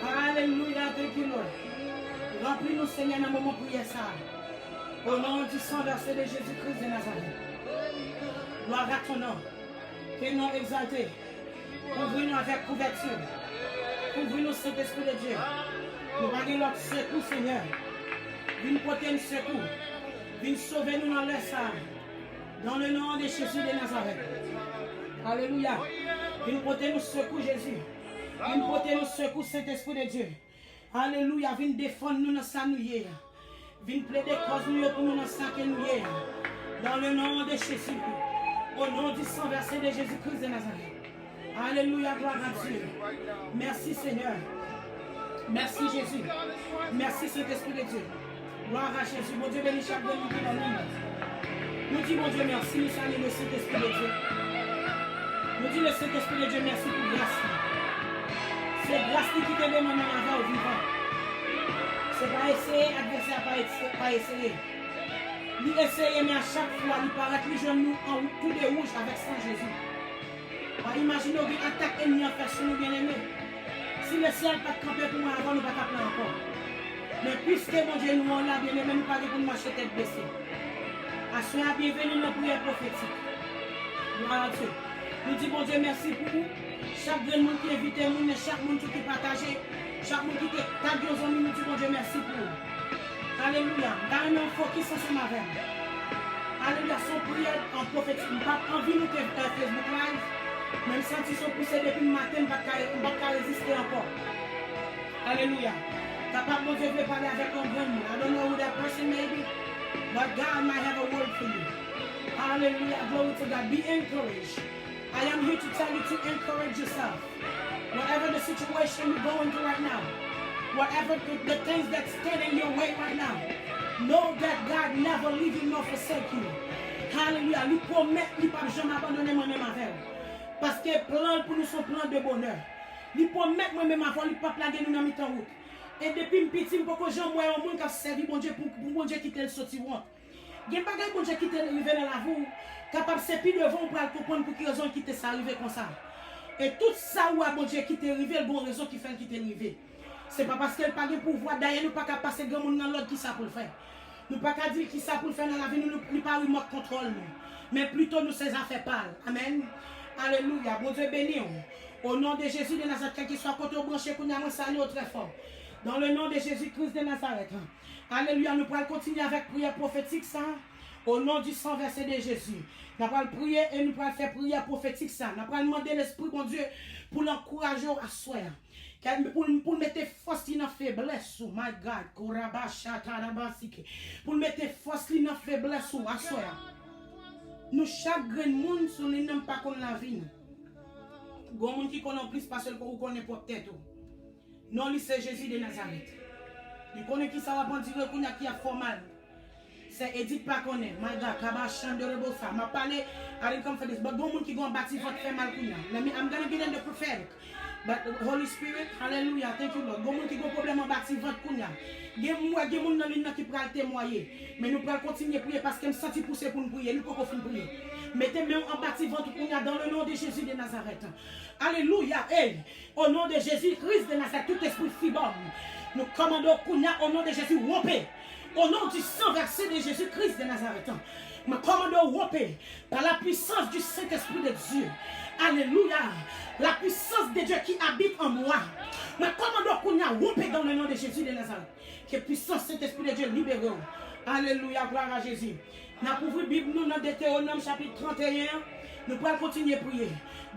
Alléluia. Thank you, Lord. Remplis-nous, Seigneur, dans le moment prière ça. Au nom du sang versé de Jésus-Christ de Nazareth. Gloire à ton nom. Que nom exalté. Couvre-nous avec couverture. Couvre-nous, Saint-Esprit de Dieu. Nous allons notre secours, Seigneur. Viens porter un secours. Viens sauver nous dans le sang. Dans le nom de Jésus de Nazareth. Alléluia. Viens porter nous secours, Jésus. Viens porter nous secours, Saint-Esprit de Dieu. Alléluia. Viens défendre nous dans sa nuit. Viens plaider cause nous pour nous dans sa nuit. Dans le nom de Jésus. Au nom du sang versé de Jésus-Christ de Nazareth. Alléluia. Gloire à Dieu. Merci, Seigneur. Merci, Jésus. Merci, Saint-Esprit de Dieu. Gloire à Jésus. Mon Dieu bénit chaque bonne qui dans le monde. Nous disons, mon Dieu, merci. Nous saluons le Saint-Esprit de Dieu. Nous disons, le Saint-Esprit de Dieu, merci pour grâce. C'est grâce qui te demande en avant au vivant. C'est pas essayer, adversaire pas essayer. Il essaye, mais à chaque fois, il paraît que les jeunes nous en tout de rouge avec sang Jésus. Imaginez une attaque ennemie en fait sur nous bien-aimés. Si le ciel n'a pas campé pour moi avant, nous ne pouvons pas appeler encore. Mais puisque mon Dieu nous l'a bien aimé, nous ne pouvons pas marcher tête baissée. Assurez bienvenue dans la prière prophétique. Gloire à Dieu. Nous disons, bon Dieu, merci pour vous. Chaque monde qui invite nous, chaque monde qui partage, chaque monde qui tag aux amis, nous disons, bon Dieu, merci pour vous. Alléluia. Dans un focus ensemble avec nous. Alléluia. Son prière en prophétique. Nous n'avons pas envie de nous faire Facebook Live. Même si sont poussés depuis le matin, nous ne pouvons pas résister encore. Alléluia. Capable, mon Dieu, de parler avec un bon mot. I don't know who that person may be, but God might have a word for you. Hallelujah. Glory to God. Be encouraged. I am here to tell you to encourage yourself. Whatever the situation you're going through right now, whatever the things that stand in your way right now, know that God never leave you nor forsake you. Hallelujah. Lui promet, lui pas jamais abandonner moi-même avec. Parce que plan pour nous sont plan de bonheur. Lui promet moi-même avant, lui pas plaguer nous dans mi temps route. Et depuis petit, pour que j'en vois un monde qui a servi bon Dieu pour bon Dieu quitter le sorti want. Il y a pas de bon Dieu qui est arrivé dans la vie, capable de se pied devant pour comprendre pour quelle raison quitter ça arrivé comme ça. Et tout ça où a bon Dieu qui est arrivé, le bon raison qui fait qu'il est arrivé. C'est pas parce qu'elle pas de pouvoir d'ailleurs nous pas capable passer grand monde dans l'autre qui ça pour le faire. Nous pas qu'à dire qui ça pour le faire dans la vie, nous pas remote contrôle nous. Mais plutôt nous ses affaires parlent. Amen. Alléluia. Bon Dieu béni. Au nom de Jésus de Nazareth, qui soit côté branché qu'on a salué très fort. Dans le nom de Jésus-Christ de Nazareth. Alléluia. Nous pourrons continuer avec prière prophétique ça. Au nom du sang versé de Jésus. Nous allons prier et nous allons faire prière prophétique ça. Nous allons demander l'Esprit de Dieu pour l'encourager à soi. Pour mettre force dans la faiblesse. My God. Pour mettre force dans la faiblesse à soi. Nous chaque grand monde sur nous n'aime pas qu'on la vie. Gon monde qui connaît plus parce qu'on connaît pas peut-être. Non, lui c'est Jésus de Nazareth. Il connaît qui ça va prendre dire qu'on a qui a formal. C'est Edith pas connaît. My God, kaba chan de rebosa. M'a parlé I didn't come for this, but gon monde qui gon bâti votre fait mal kunya. I'm going to get in the prophetic. But the Holy Spirit, hallelujah, thank you Lord. Gon monde qui gon problème en bâti votre kunya. Gen moun nan ligne qui pral témoigner. Mais nous pral continuer prier parce que me senti pousser pour nous prier, nous pas fin prier. Mettez main en bâti votre kunya dans le nom de Jésus de Nazareth. Alléluia. Hey, au nom de Jésus-Christ de Nazareth, tout esprit fibre. Nous commandons kunya au nom de Jésus rompez. Au nom du sang versé de Jésus-Christ de Nazareth. Nous commandons rompez par la puissance du Saint-Esprit de Dieu. Alléluia. La puissance de Dieu qui habite en moi. Nous commandons kunya rompez dans le nom de Jésus de Nazareth. Que puissance Saint-Esprit de Dieu libère. Alléluia, gloire à Jésus. Nous avons ouvert la Bible nous dans Deutéronome chapitre 31. Nous pouvons continuer à prier.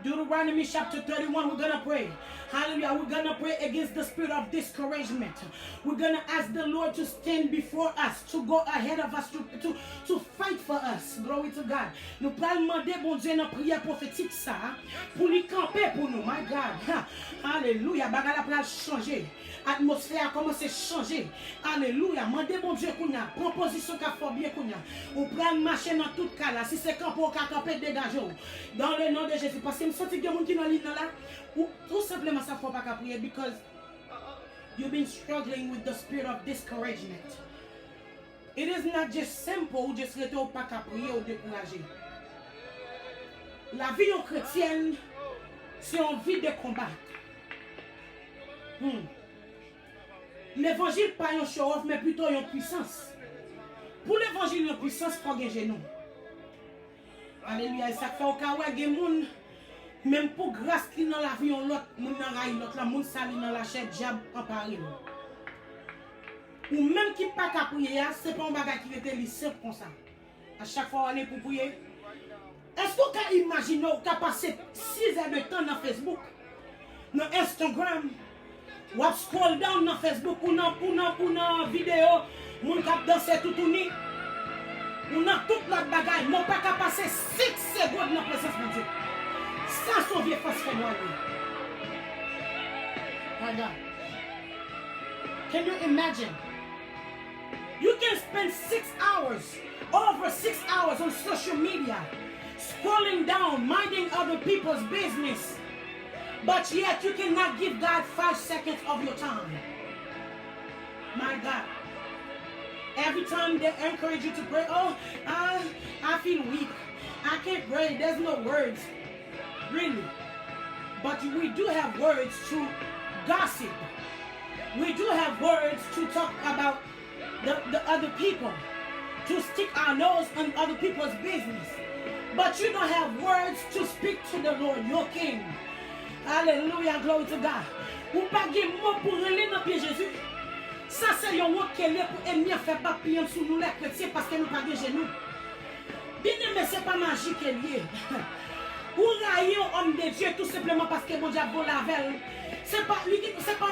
Deuteronomy chapter 31, we're going to pray. Hallelujah. We're going to pray against the spirit of discouragement. We're going to ask the Lord to stand before us, to go ahead of us, to fight for us. Glory to God. Nous pouvons demander, bon Dieu, dans la prière prophétique, ça, pour lui camper pour nous. My God. Alléluia. Bagala pour changer. Atmosphère a commencé à changer. Alléluia. Mandez, bon Dieu, qu'on a. Proposition qu'a fait bien qu'on a. Ou prendre marcher dans tout cas là. Si c'est camper, on peut camper, dégager. Dans le nom de Jésus. Parce que je me sens que il y a des gens qui sont là. Ou tout simplement ça ne faut pas prier. Because you've been struggling with the spirit of discouragement. It is not just simple ou just rester ou pas qu'à prier ou décourager. La vie chrétienne, c'est une vie de combat. L'évangile pas un show-off, mais plutôt une puissance. Pour l'évangile, une puissance, il faut gagner genou. Alléluia. Ça fait au cas où il y a des gens, même pour grâce qui dans la vie, l'autre, moun nan ray l'autre, la moun sali dans la chair, diable en parle. Ou même qui pas qu'à prier, c'est pas un bagage qui était li simple comme ça. À chaque fois on est pour prier. Est-ce que vous pouvez imaginer ou pouvez passer 6 heures de temps dans Facebook, dans Instagram, ou scroll down dans Facebook ou dans vidéo, moun kap danser tout nu, ou dans toute l'autre bagaille, mon pas qu'à passer 6 secondes dans la présence de Dieu. Ça son vieux face fait moi. Regarde. Can you imagine? You can spend 6 hours, over 6 hours on social media, scrolling down, minding other people's business, but yet you cannot give God 5 seconds of your time. My God. Every time they encourage you to pray, oh, I feel weak. I can't pray. There's no words. Really. But we do have words to gossip. We do have words to talk about the other people, to stick our nose on other people's business. But you don't have words to speak to the Lord, your King. Hallelujah, glory to God. Ou pas de mots pour aller dans pied Jésus. Ça c'est un mot qui est là pour aimer faire papillon sous nous les chrétiens parce que nous pas de genoux. Bien aimé, c'est pas magique qui est lié. Ou railler un homme de Dieu tout simplement parce que mon diable la veille. C'est pas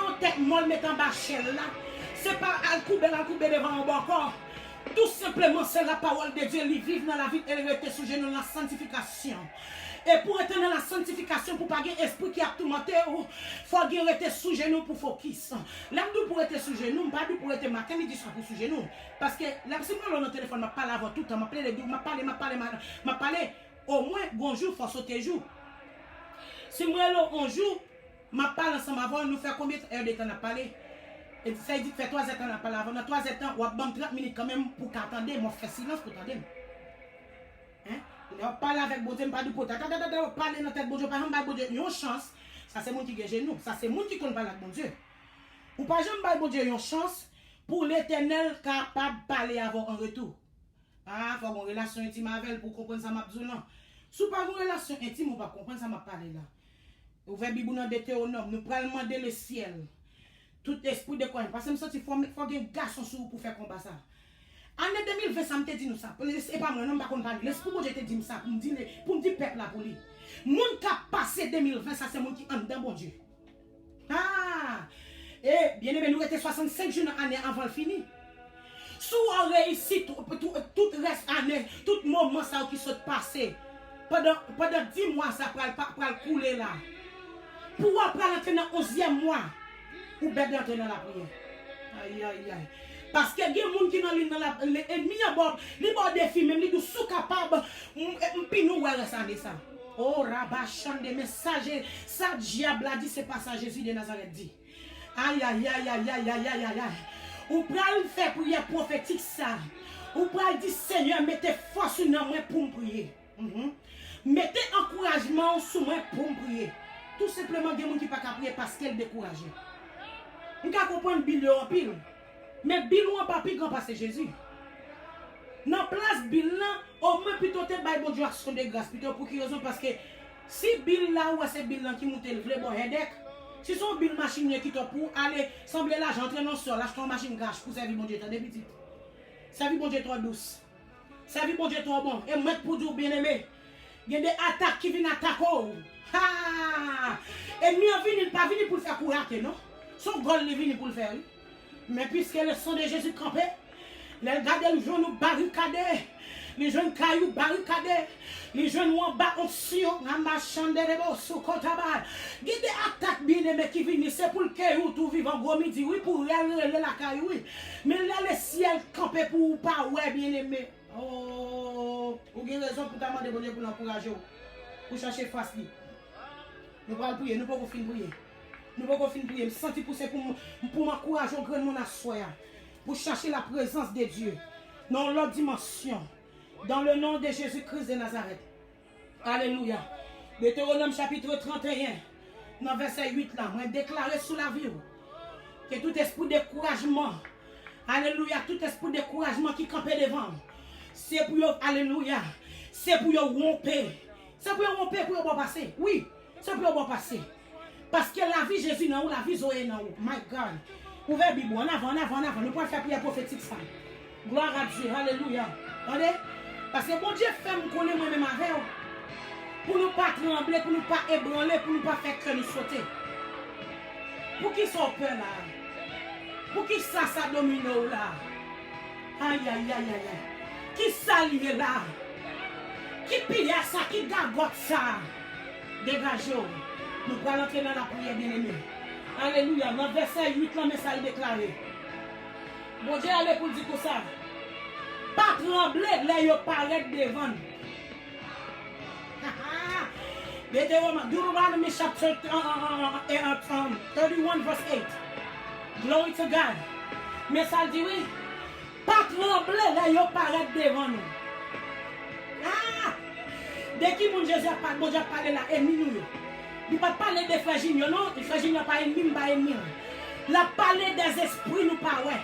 un tête molle mettant bachelle là. C'est pas un couper devant un bon corps. Tout simplement, c'est la parole de Dieu. Ils vivent dans la vie et ils restent sous dans la sanctification. Et pour être dans la sanctification, pour ne pas avoir esprit qui a tourmenté, il faut rester sous genoux pour focus. Là, pour être sous genoux, pas pour être matin, midi, soir pour sous genoux. Parce que là, si moi, le téléphone, je parle avant tout le temps, je parle au moins, bonjour, il faut sauter jour. Si moi, un jour, je parle ensemble avant, nous faisons combien d'heures de temps à parler? Et ça dit que fait 3 heures à parler avant. Dans 3 heures, on va 30 minutes quand même pour qu'attendre, moi, je fais silence pour attendre. Hein? On parle avec bon Dieu, pas du pot. On parle dans tête bon Dieu, par exemple, bon Dieu, il y a une chance. Ça c'est mon qui gagne nous. Ça c'est mon qui compte parler avec bon Dieu. Ou par exemple, bon Dieu, il y a une chance pour l'Éternel capable de parler avant en retour. Ah, il faut avoir une relation intime avec elle pour comprendre ça m'a besoin non. Si pas une relation intime, on va comprendre ça m'a parlé là. Ouvert Bible dans Deutéronome, nous prenons demander le ciel. Tout esprit de quoi? Parce que il faut un garçon sur pour faire combat ça. Année 2020, ça me dit nous ça. C'est pas moi, non, pas qu'on parle. L'esprit que je te dis ça pour me dire peuple là pour lui. Moun qui a passé 2020, ça c'est moun qui en dedans bon Dieu. Ah! Et bien aimé, nous étions 65 jours dans l'année avant le fini. Si on réussit tout reste année, tout moment ça qui s'est passé, pendant 10 mois ça va couler là. Pour après entrer dans le 11e mois, ou bien entrer dans la prière. Aïe aïe aïe. Parce que il y a des gens qui sont dans l'ennemi, les bords des filles, même les sous capables, puis nous voyons ça. Oh, rabachan des messagers, ça diable a dit, c'est pas ça Jésus de Nazareth dit. Aïe aïe aïe aïe aïe aïe aïe aïe. Ou pral faire prière prophétique ça. Ou pral dire Seigneur, mettez force sur moi pour me prier. Mettez encouragement sur moi pour me prier. Tout simplement, il y a des gens qui ne peuvent pas prier parce qu'elle est découragée. On peut comprendre Bill en pile. Mais Bill ou pas plus grand parce que Jésus. Dans place Bill là, au moins plutôt te bail bon Dieu action de grâce plutôt pour qui raison parce que si Bill là ou c'est Bill là qui monte le vrai bon headache, si son Bill machine qui te pour aller sembler l'argent entrer dans sol, acheter une machine cash pour servir bon Dieu tant petit. Servir bon Dieu trop douce. Servir bon Dieu trop bon et mettre pour Dieu bien aimé. Il y a des attaques qui viennent attaquer. Ah! Et mieux venir pas venir pour le faire courir non. Son gol est venu pour le faire. Mais puisque le sang de Jésus campé, les gars les jeunes nous barricadés, les jeunes cailloux barricadés, les jeunes en bas en sion, en marchant de rebo, sous Kotabar. Il y a des attaques bien aimées qui viennent, c'est pour le caillou tout vivant gros midi, oui, pour aller la caillou, oui. Mais là, le ciel campé pour pas, ouais, bien aimé. Oh, vous avez raison pour demander bon Dieu pour l'encourager, pour chercher face. Nous allons prier, nous ne pouvons pas finir prier. Nous ne pouvons pas finir prier. Je sens pousser pour m'encourager au grand monde à soi. Pour chercher la présence de Dieu. dans l'autre dimension. Dans le nom de Jésus-Christ de Nazareth. Alléluia. Deutéronome chapitre 31, dans verset 8 là, moi déclaré sous la vie que tout esprit de découragement, alléluia, tout esprit de découragement qui campait devant, c'est pour eux, alléluia, c'est pour eux romper. C'est pour eux romper, pour eux passer. Oui, c'est pour eux passer. Parce que la vie Jésus non, la vie Zoé non. My God. Ouvrez Bible, en avant. Nous pouvons faire prière prophétique ça. Gloire à Dieu, alléluia. Attendez? Parce que bon Dieu fait me connaître moi-même avec vous. Pour ne pas trembler, pour ne pas ébranler, pour ne pas faire que nous sauter. Pour qui sont peur là? Pour qui ça domine là? Aïe. Qui s'allie là? Qui pille ça? Qui gagote ça? Dégagez-vous. Nous allons entrer dans la prière bien-aimée. Alléluia. Dans verset 8, là, mais ça est déclaré. Bon Dieu allait pour dire que ça. Pas trembler, là, il paraît devant nous. Deuteronomy chapter 31 verse 8. Glory to God. Mais ça dit oui. Pas trembler, là, il paraît devant nous. Dès que mon Jésus a parlé, bon Dieu a parlé là, ennemi nous. Il ne parle pas parler des frères Junior, non. Les frères Junior pas ennemi, pas ennemi. Il a parlé des esprits, nous pas ouais.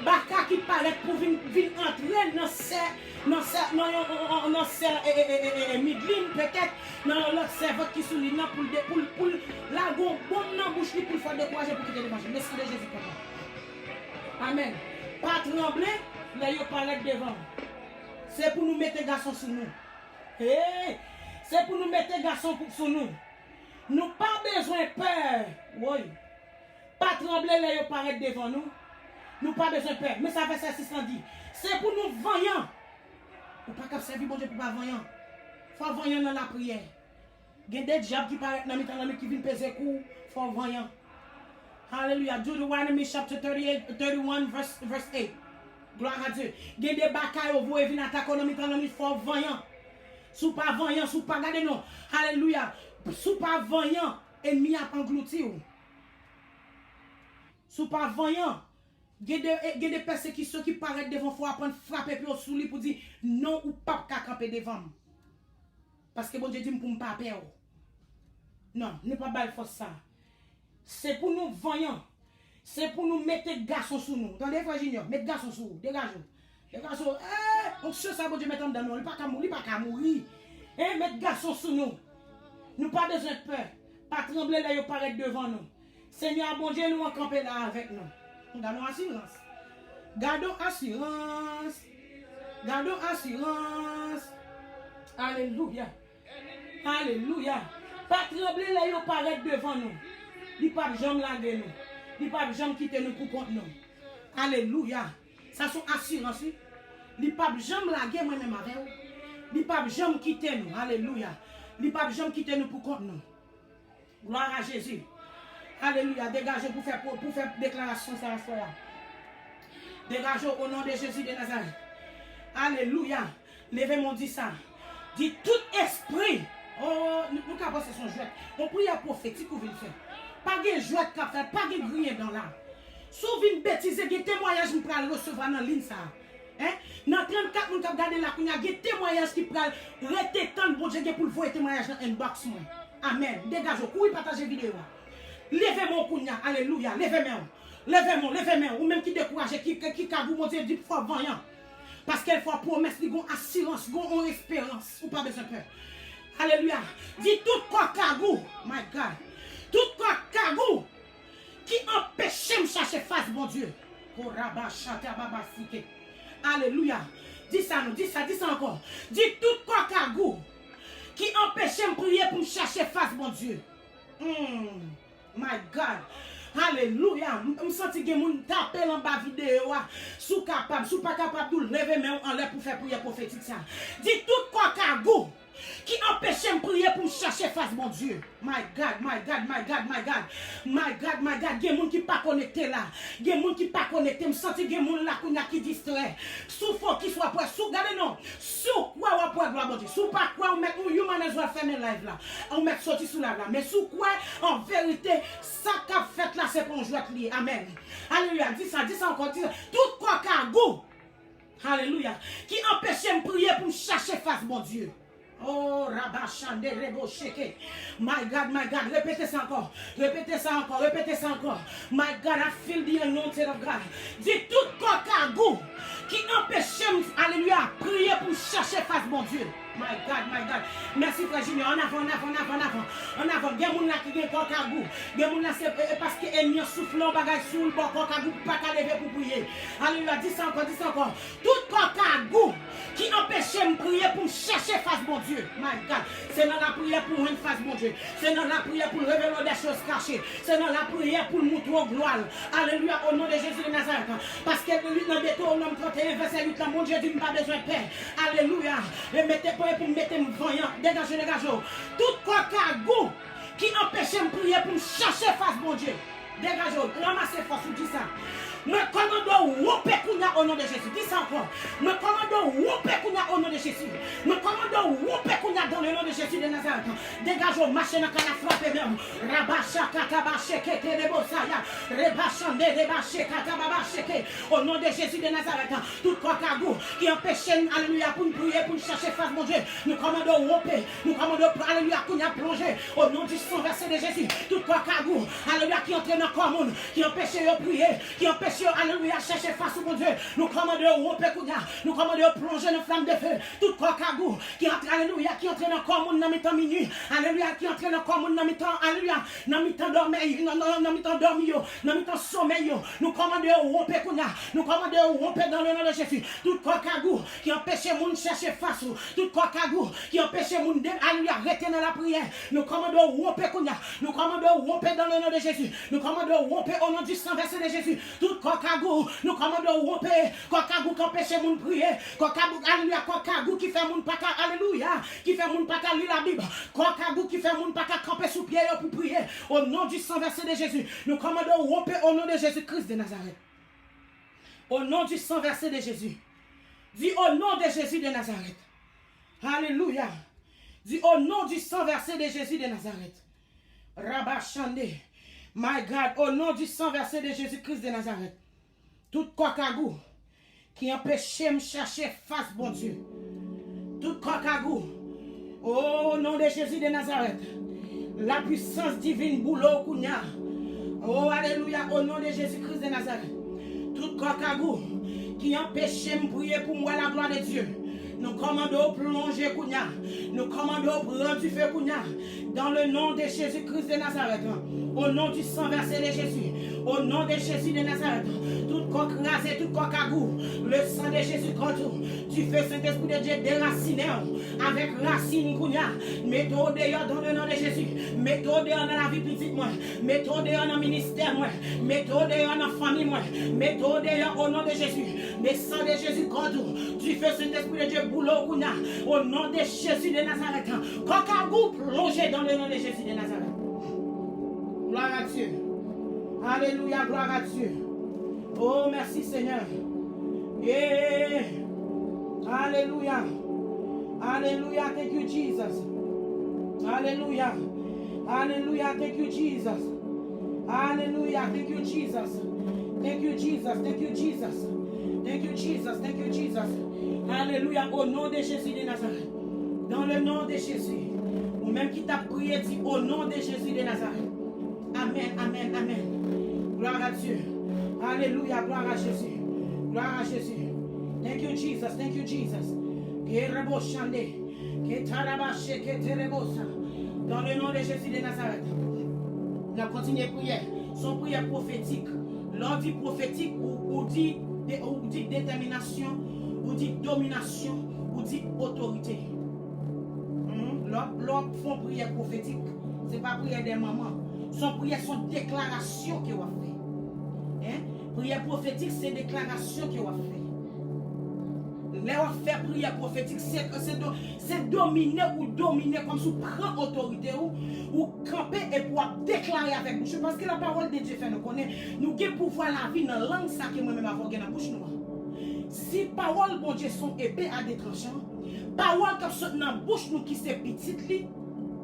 Baka qui paraît pour venir entrer dans midline peut-être dans l'autre cerveau qui souligne pour la bon dans bouche pour faire décourager pour quitter l'évangile. Merci de Jésus. Amen. Pas trembler, là il paraît devant. C'est pour nous mettre garçons sur nous. C'est pour nous mettre garçons sur nous. Nous pas besoin de peur. Oui. Pas trembler, là il paraît devant nous. Nous pas besoin de peur. Mais ça fait ça 610. C'est pour nous voyants. Ou pas qu'à servir bon Dieu pour pas voyant. Faut voyant dans la prière. Il y a des diables qui paraissent dans les qui viennent peser coup. Faut voyant. Alléluia. Deuteronomy chapter 31 verse 8. Gloire à Dieu. Il y a des batailles au bout et viennent attaquer dans les faut voyant. Sous pas voyant, sous pas regardez non. Alléluia. Sous pas voyant, ennemi a englouti. Sous pas voyant. Il y a des persécutions qui paraissent devant, il faut apprendre à frapper puis sous lui pour dire non ou pas qu'à camper devant. Parce que bon Dieu dit pour ne pas peur. Non, ne pas balle force ça. C'est pour nous voyants. C'est pour nous mettre garçons sous nous. Dans les frères juniors, mettre garçons sous nous. Dégagez. Les garçons, on sait ça, bon Dieu mettre dans nous. Il n'est pas qu'à mourir. Mettre garçons sous nous. Nous pas besoin de peur. Pas trembler là, il paraît devant nous. Seigneur, bon Dieu, nous en camper là avec nous. Gardons assurance. Gardons assurance. Gardons assurance. Alléluia. Alléluia. Pas trembler là, il paraît devant nous. Il ne pas jamais laguer nous. Il ne pas jamais quitter nous pour contre nous. Alléluia. Ça sont assurance. Il ne pas jamais laguer moi-même avec vous. Il ne pas jamais quitter nous. Alléluia. Il ne pas jamais quitter nous pour contre nous. Gloire à Jésus. Alléluia. Dégagez pour faire déclaration ça là. Dégagez au nom de Jésus de Nazareth. Alléluia. Levez-moi dit ça. Dit tout esprit. Oh, nous avons passé son jouet. On prie à prophétique ou vous le faire. Pas de jouet qu'a fait, pas de grien dans là. Sauf une bêtise, il y a des témoignages qui peuvent recevoir dans la ligne ça. Dans 34, nous avons gardé là, il y a des témoignages qui peuvent rester tant bon Dieu pour le voir témoignage dans inbox. Amen. Dégagez, courez partager vidéo. Levez-moi, Kounia. Alléluia. Levez-moi. Levez-moi. Ou même qui décourage, qui cabou, mon Dieu, dit faut voyant. Parce qu'elle faut promesse, il y a assurance, il y a espérance. Ou pas besoin de peur. Alléluia. Dis tout quoi cabou. My God. Tout quoi cabou. Qui empêche de chercher face, mon Dieu. Alléluia. Dis ça, nous. Dis ça encore. Dis tout quoi cabou. Qui empêche de prier pour chercher face, mon Dieu. My God. Alléluia. Je me sens que je tape en bas vidéo. Sous capable, sous pas capable de lever mes en l'air pour faire prière prophétique. Ça. Dis tout quoi cargo qui empêche de prier pour chercher face mon Dieu. My God. Il y a des gens qui ne sont pas connectés là. Il y a des gens qui ne sont pas connectés. Je me sens que il y a des gens là qui distrait. Sous faut qui soit prêt. Sous regardez non. Sous quoi on va gloire Dieu. Sous pas quoi on met un human as well fermer live là. On met sorti sous la là. Mais sous quoi en vérité ça qu'a fait là c'est pour jouer lié. Amen. Alléluia. Dis ça encore. Dis ça. Tout quoi cargo. Alléluia. Qui empêchait de prier pour chercher face, mon Dieu. Oh, Rabachande, Rebo, Sheke. My God. Répétez ça encore. Répétez ça encore. Répétez ça encore. My God, I feel the anointing of God. Dis tout cocagou qui empêche, alléluia, prier pour chercher face, mon Dieu. My God. Merci, frère Junior. En avant. Gen moun la qui gen cocagou. Gen moun la c'est parce que ennemi souffle en bagage sous le bord cocagou pas qu'à lever pour prier. Alléluia, dis ça encore. Tout cocagou qui empêche de prier pour chercher face, mon Dieu. My God. C'est dans la prière pour une face, mon Dieu. C'est dans la prière pour révéler des choses cachées. C'est dans la prière pour montrer au gloire. Alléluia, au nom de Jésus de Nazareth. Parce que dans Deutéronome 31, verset 8, mon Dieu dit, pas besoin de paix. Alléluia. Et mettez pour me mettre voyant. Dégagez. Tout cocagou qui empêche de prier pour chercher face, mon Dieu. Dégagez. Ramassez force, vous dites ça. Me commande whoopé kounya au nom de Jésus. Dis ça encore. Me commande whoopé kounya au nom de Jésus. Me commande whoopé kounya dans le nom de Jésus de Nazareth. Dégage au machin à la frappe même. Rabacha katabache kete rebosaya. Rebachande rebache katababacheke. Au nom de Jésus de Nazareth. Tout cocagou qui empêche alléluia pour prier pour chercher face mon Dieu. Nous commandons whoopé. Nous commandons alléluia kounya plonger au nom du sang versé de Jésus. Tout cocagou alléluia qui entraîne dans le corps qui empêche de prier, qui empêche alléluia, chercher face au mon Dieu. Nous commandons au Pécounia. Nous commandons plonger dans flamme de feu. Tout cocagou qui entre, alléluia, qui entre dans le corps dans mi-temps minuit. Alléluia, qui entre dans le corps dans mi-temps, alléluia, dans mi-temps dormi, dans mi-temps dormi, dans mi-temps sommeil. Nous commandons au Pécounia. Nous commandons au Pé dans le nom de Jésus. Tout cocagou qui empêche moun chercher face. Tout cocagou qui empêche moun, alléluia, rester dans la prière. Nous commandons au Pécounia. Nous commandons au Pé dans le nom de Jésus. Nous commandons au Pé au nom du sang versé de Jésus. Tout cocagou, nous commandons romper, cocagou qui empêche moun prier, cocagou, alléluia, cocagou qui fait moun pas alléluia, qui fait moun pas lire la Bible, cocagou qui fait moun pas camper sous pied pour prier, au nom du sang versé de Jésus, nous commandons romper au nom de Jésus-Christ de Nazareth, au nom du sang versé de Jésus, dis au nom de Jésus de Nazareth, alléluia, dis au nom du sang versé de Jésus de Nazareth, Rabachande. My God, au nom du sang versé de Jésus-Christ de Nazareth, tout cocagou qui empêche de me chercher face, bon Dieu, tout cocagou, au nom de Jésus de Nazareth, la puissance divine boulot kounya, oh alléluia, au nom de Jésus-Christ de Nazareth, tout cocagou qui empêche de me prier pour moi la gloire de Dieu. Nous commandons plonger kounya, nous commandons prendre du feu kounya, dans le nom de Jésus-Christ de Nazareth, au nom du sang versé de Jésus, au nom de Jésus de Nazareth, tout coq rasé, tout cocagou, le sang de Jésus contre du feu Saint-Esprit de Dieu déraciné avec racine kounya, mettons dehors dans le nom de Jésus, mettons dehors dans la vie petite moi, mettons dehors dans le ministère moi, mettons dehors dans la famille moi, mettons dehors au nom de Jésus, mais sang de Jésus contre du feu Saint-Esprit de Dieu boulot kounya, au nom de Jésus de Nazareth, cocagou plongé dans le nom de Jésus de Nazareth. Gloire à Dieu. Alléluia, gloire à Dieu. Oh, merci Seigneur. Yeah. Alléluia. Alléluia, thank you Jesus. Alléluia. Alléluia, thank you Jesus. Alléluia, thank you Jesus. Thank you Jesus, thank you Jesus. Thank you Jesus, thank you Jesus. Alléluia, au nom de Jésus de Nazareth. Dans le nom de Jésus. Ou même qui t'a prié, dit au nom de Jésus de Nazareth. Amen, amen, amen. Gloire à Dieu. Alléluia, gloire à Jésus. Gloire à Jésus. Thank you, Jesus. Thank you, Jesus. Dans le nom de Jésus de Nazareth. On continue à prier. Son prière prophétique. L'on dit prophétique ou dit détermination, ou dit domination, ou dit autorité. L'on font prière prophétique. Ce n'est pas prière des mamans. Son prière, son déclaration qu'il a fait. Hein? Prière prophétique, c'est déclaration qu'il a fait. Là, on fait prière prophétique, c'est dominer ou dominer comme si on prend autorité ou camper et pouvoir déclarer avec bouche. Parce que la parole de Dieu fait nous connaître. Nous avons pouvoir la vie dans la langue, ça que moi-même avons dans la bouche. Si parole, bon Dieu, sont épais à des tranchants, parole comme ça dans la bouche, nous qui c'est petite,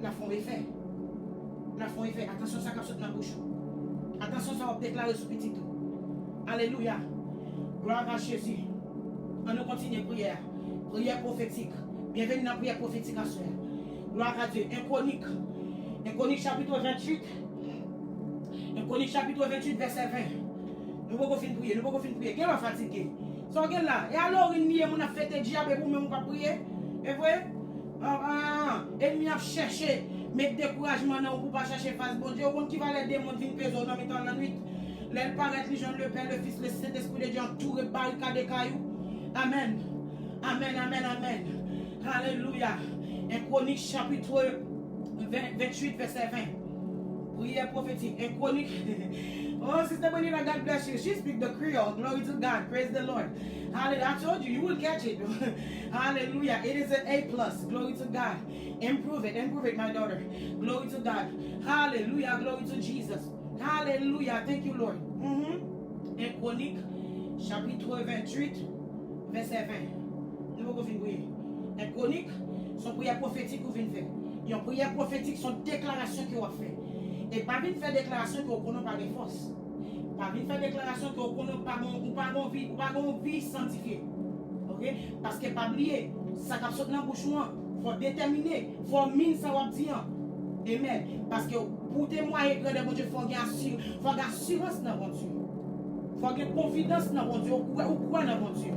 la font effet. La font effet. Attention, ça comme ça dans la bouche. Attention, ça va déclarer sous petit tout. Alléluia. Gloire à Jésus. On nous continue prière. Prière prophétique. Bienvenue dans la prière prophétique en soir. Gloire à Dieu. Un Chronique chapitre 28. Un Chronique chapitre 28, verset 20. Nous pouvons finir prier. Nous pouvons finir prier. Qui va fatiguer? So, là. Et alors, il y a un fait de diable pour même pas prier. Et vous voyez? Ennemi a cherché. Mettre découragement dans pour pas chercher face bon Dieu. Au qui va les démons venir peser dans la nuit. L'aile paraît les gens, le Père, le Fils, le Saint-Esprit de Dieu, entouré barricade des cailloux. Amen. Amen, amen, amen. Alléluia. Un Chronique chapitre 28, verset 20. Prière prophétique. Un Chronique. Oh, Sister Bonita, God bless you. She speaks the Creole. Glory to God. Praise the Lord. Hallelujah. I told you, you will catch it. Hallelujah. It is an A+. Glory to God. Improve it, my daughter. Glory to God. Hallelujah. Glory to Jesus. Hallelujah. Thank you, Lord. Un Chronique, chapitre 28, verset 20. Nous allons finir. Un Chronique, son prière prophétique que vous venez faire. Une prière prophétique, son déclaration que vous fait. Et pas venir faire déclaration que vous connaissez pas de force. Pas venir faire déclaration que vous connaissez pas de vie sanctifiée. OK? Parce que pas oublier, ça cap saute dans bouche faut déterminer, faut mine ça va dire. Amen. Parce que pour témoigner que le bon Dieu faut gagner assurance dans bon Dieu. Faut gagner confiance dans bon Dieu, ou quoi dans bon Dieu.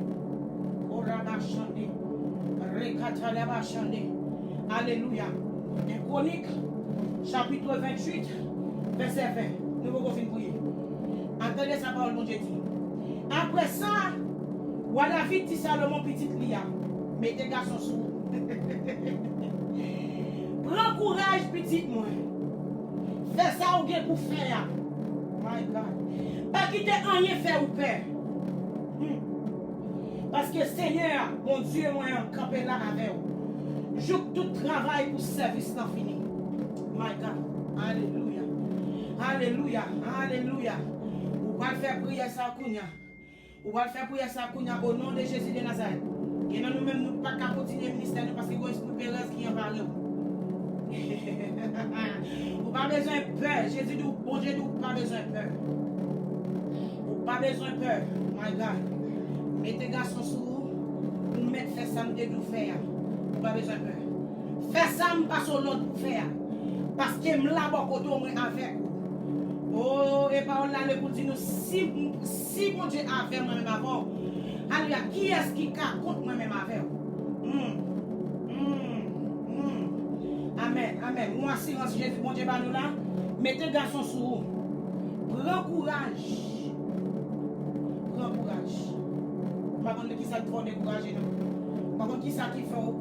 Orabachande. Rekatalabachande. Alléluia. Un Chronique chapitre 28 verset 20. Nous allons finir prier. Entendez sa parole mon Dieu dit. Après ça, voilà vite dit Salomon petite Lia. Mettez garçon sous. Prends courage petit moi. Fais ça ou bien pour faire. My God. Pas quitter rien faire ou père. Parce que Seigneur, mon Dieu, moi, campé là avec vous. Je tout travail pour service non fini. My God. Alléluia. Alléluia. Alléluia. Vous va faire prière ça kounya. Vous va faire prière ça kounya au nom de Jésus de Nazareth. Et nous même nous pas continuer le ministère parce que c'est une pérez qui en parle. Vous pas besoin de peur. Jésus dit bon Dieu nous pas besoin de peur. Vous pas besoin de peur. My God. Mettez garçon sur vous, vous mettez faire ça nous devons faire. Vous pas besoin de peur. Faire ça nous pas sur l'autre pour faire. Parce que je là beaucoup de avec vous. Oh, et parole là, le pour dire nous, si mon Dieu a fait moi-même avant, alléluia, qui est-ce qui compte moi-même avec vous? Amen, amen. Moi, silence, Jésus, mon Dieu, bah nous là, mettez garçon sur vous. Prends courage. Prends courage. Par contre, qui ça te fait décourager nous? Par contre, qui ça qui fait ou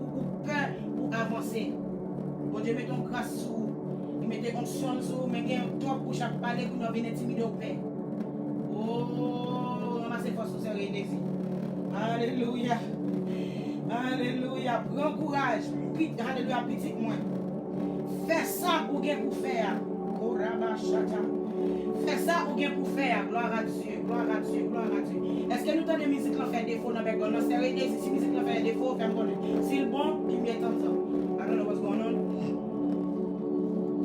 peur pour avancer? Mon Dieu, mettons grâce sur vous. Mettez onction sur vous, mais il y a un top pour chaque parler pour nous venir intimider au Père. Oh, ramassez force sur ce rédési. Alléluia. Alléluia. Prends courage. Alléluia, petit moi. Fais ça pour bien pour faire. Fais ça pour bien pour faire. Gloire à Dieu. Gloire à Dieu. Gloire à Dieu. Est-ce que nous avons des musiques qui fait défaut dans le background? Non, c'est rédési. Si la musique fait défaut, fais-moi. Si le bon, il m'y attend ça. I don't know what's going on.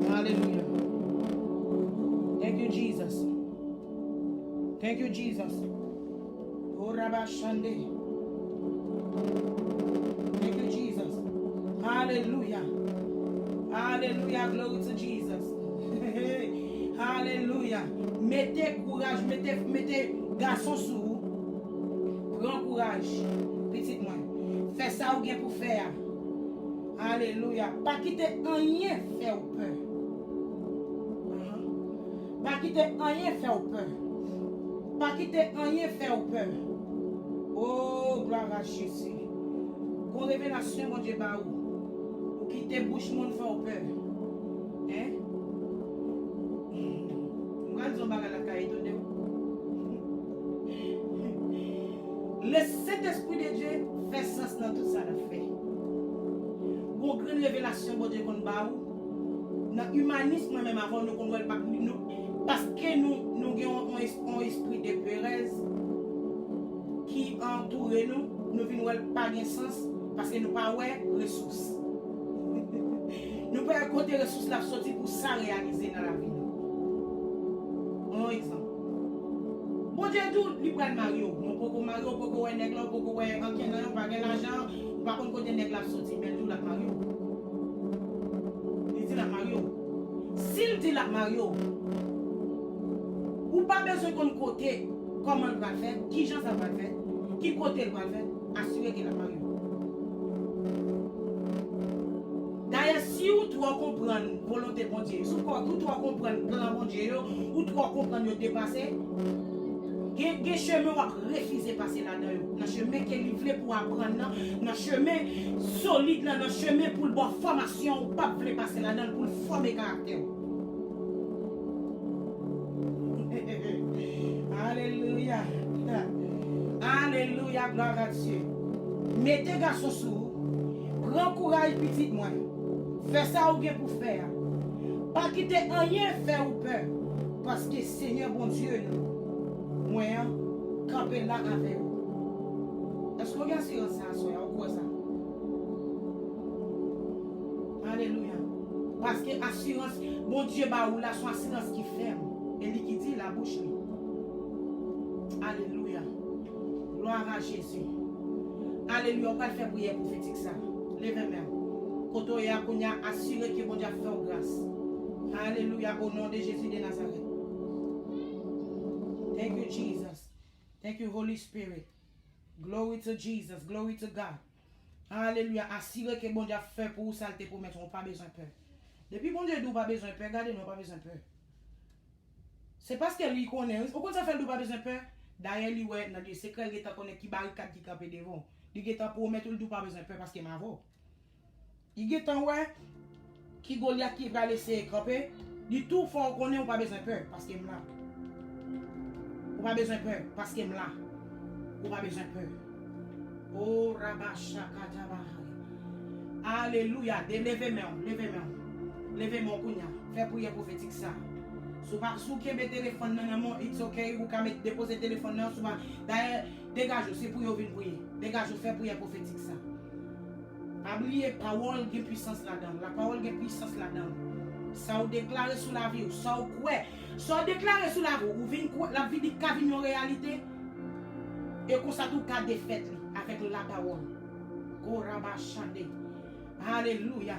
Hallelujah. Thank you, Jesus. Thank you, Jesus. Oh, Rabba Shande. Thank you, Jesus. Hallelujah. Hallelujah. Glory to Jesus. Hallelujah. Mettez courage. Mettez garçon sous vous. Prends courage. Petite moi. Fais ça ou bien pour faire. Alléluia. Pas quitter rien faire peur. Pas quitter rien faire peur. Pas quitter rien faire peur. Oh, gloire à Jésus. Qu'on révélation, mon Dieu, bah où. Ou quitter bouche, mon faire peur. Hein? Le Saint-Esprit de Dieu fait sens dans tout ça, le fait. Une grande révélation, bon Dieu, qu'on bat où. Dans l'humanisme, même avant, nous ne pas nous. Parce que nous avons un esprit de pérez qui entoure nous, nous venons pas de sens parce que nous n'avons pas de ressources. Nous ne pouvons pas côté ressources là sortir pour ça réaliser dans la vie. Un exemple. Bon Dieu tout, il prend Mario. Mon poko Mario, poko ouais nèg là, poko ouais quelqu'un là, pas gain l'argent, par contre côté nèg là sorti, mais tout la Mario. Il dit la Mario. S'il dit la Mario, ou pas besoin qu'on côté comment il va faire, qui gens ça va faire, qui côté il va faire, assurer que la Mario. D'ailleurs, si vous doit comprendre volonté de bon Dieu, si vous doit comprendre plan bon Dieu, ou doit comprendre le dépasser, il y a chemin où refuser de passer là-dedans. Dans le chemin qu'il voulait pour apprendre, dans le chemin solide, dans le chemin pour la formation, ou pas voulait passer là-dedans pour former caractère. Alléluia. Alléluia, gloire à Dieu. Mettez garçon sous vous. Prends courage, petit moi. Fais ça ou bien pour faire. Pas quitter rien faire ou peur. Parce que Seigneur, bon Dieu, moi, camper là avec vous. Est-ce que vous avez assurance ça, soeur, ou quoi ça? Alléluia. Parce que assurance, bon Dieu, bah, ou la son assurance qui ferme. Et lui qui dit la bouche. Alléluia. Gloire à Jésus. Alléluia. On va faire prière prophétique ça. Levez-moi. Quand on a assuré que bon Dieu a fait grâce. Alléluia. Au nom de Jésus de Nazareth. Thank you, Jesus. Thank you, Holy Spirit. Glory to Jesus. Glory to God. Alléluia. Assuré que bon Dieu a fait pour vous salter pour mettre. On n'a pas besoin de peur. Depuis bon Dieu, nous pas besoin de peur. Regardez, nous pas besoin de peur. C'est parce que lui connaît. Pourquoi ça fait nous pas besoin de peur? D'ailleurs, lui, ouais, dans les secrets, il connaît qui barricade qui campe devant. Il est pour mettre le pas besoin de peur parce qu'il m'a vu. Il est en ouais, qui Goliath qui va laisser camper. Du tout, faut qu'on ait pas besoin de peur parce qu'il est là. On pas besoin de peur parce qu'il est là. On pas besoin de peur. Oh, Rabashakataba. Alléluia. Levez-moi, levez-moi. Levez-moi, Kounia. Fais prière prophétique ça. Sous qui met téléphone dans mon it's okay, vous pouvez déposer téléphone dans souvent. D'ailleurs, dégage, c'est pour vous venir prier. Dégage, faire prière prophétique ça. Pas oublier parole qui puissance là-dedans. La parole qui puissance là-dedans. Ça vous déclarer sous la vie, ça vous quoi? Ça vous déclarer sous la vie, ou vient la vie qui vient en réalité. Et qu'on ça tout cas défaite avec la parole. Korabashande. Alléluia.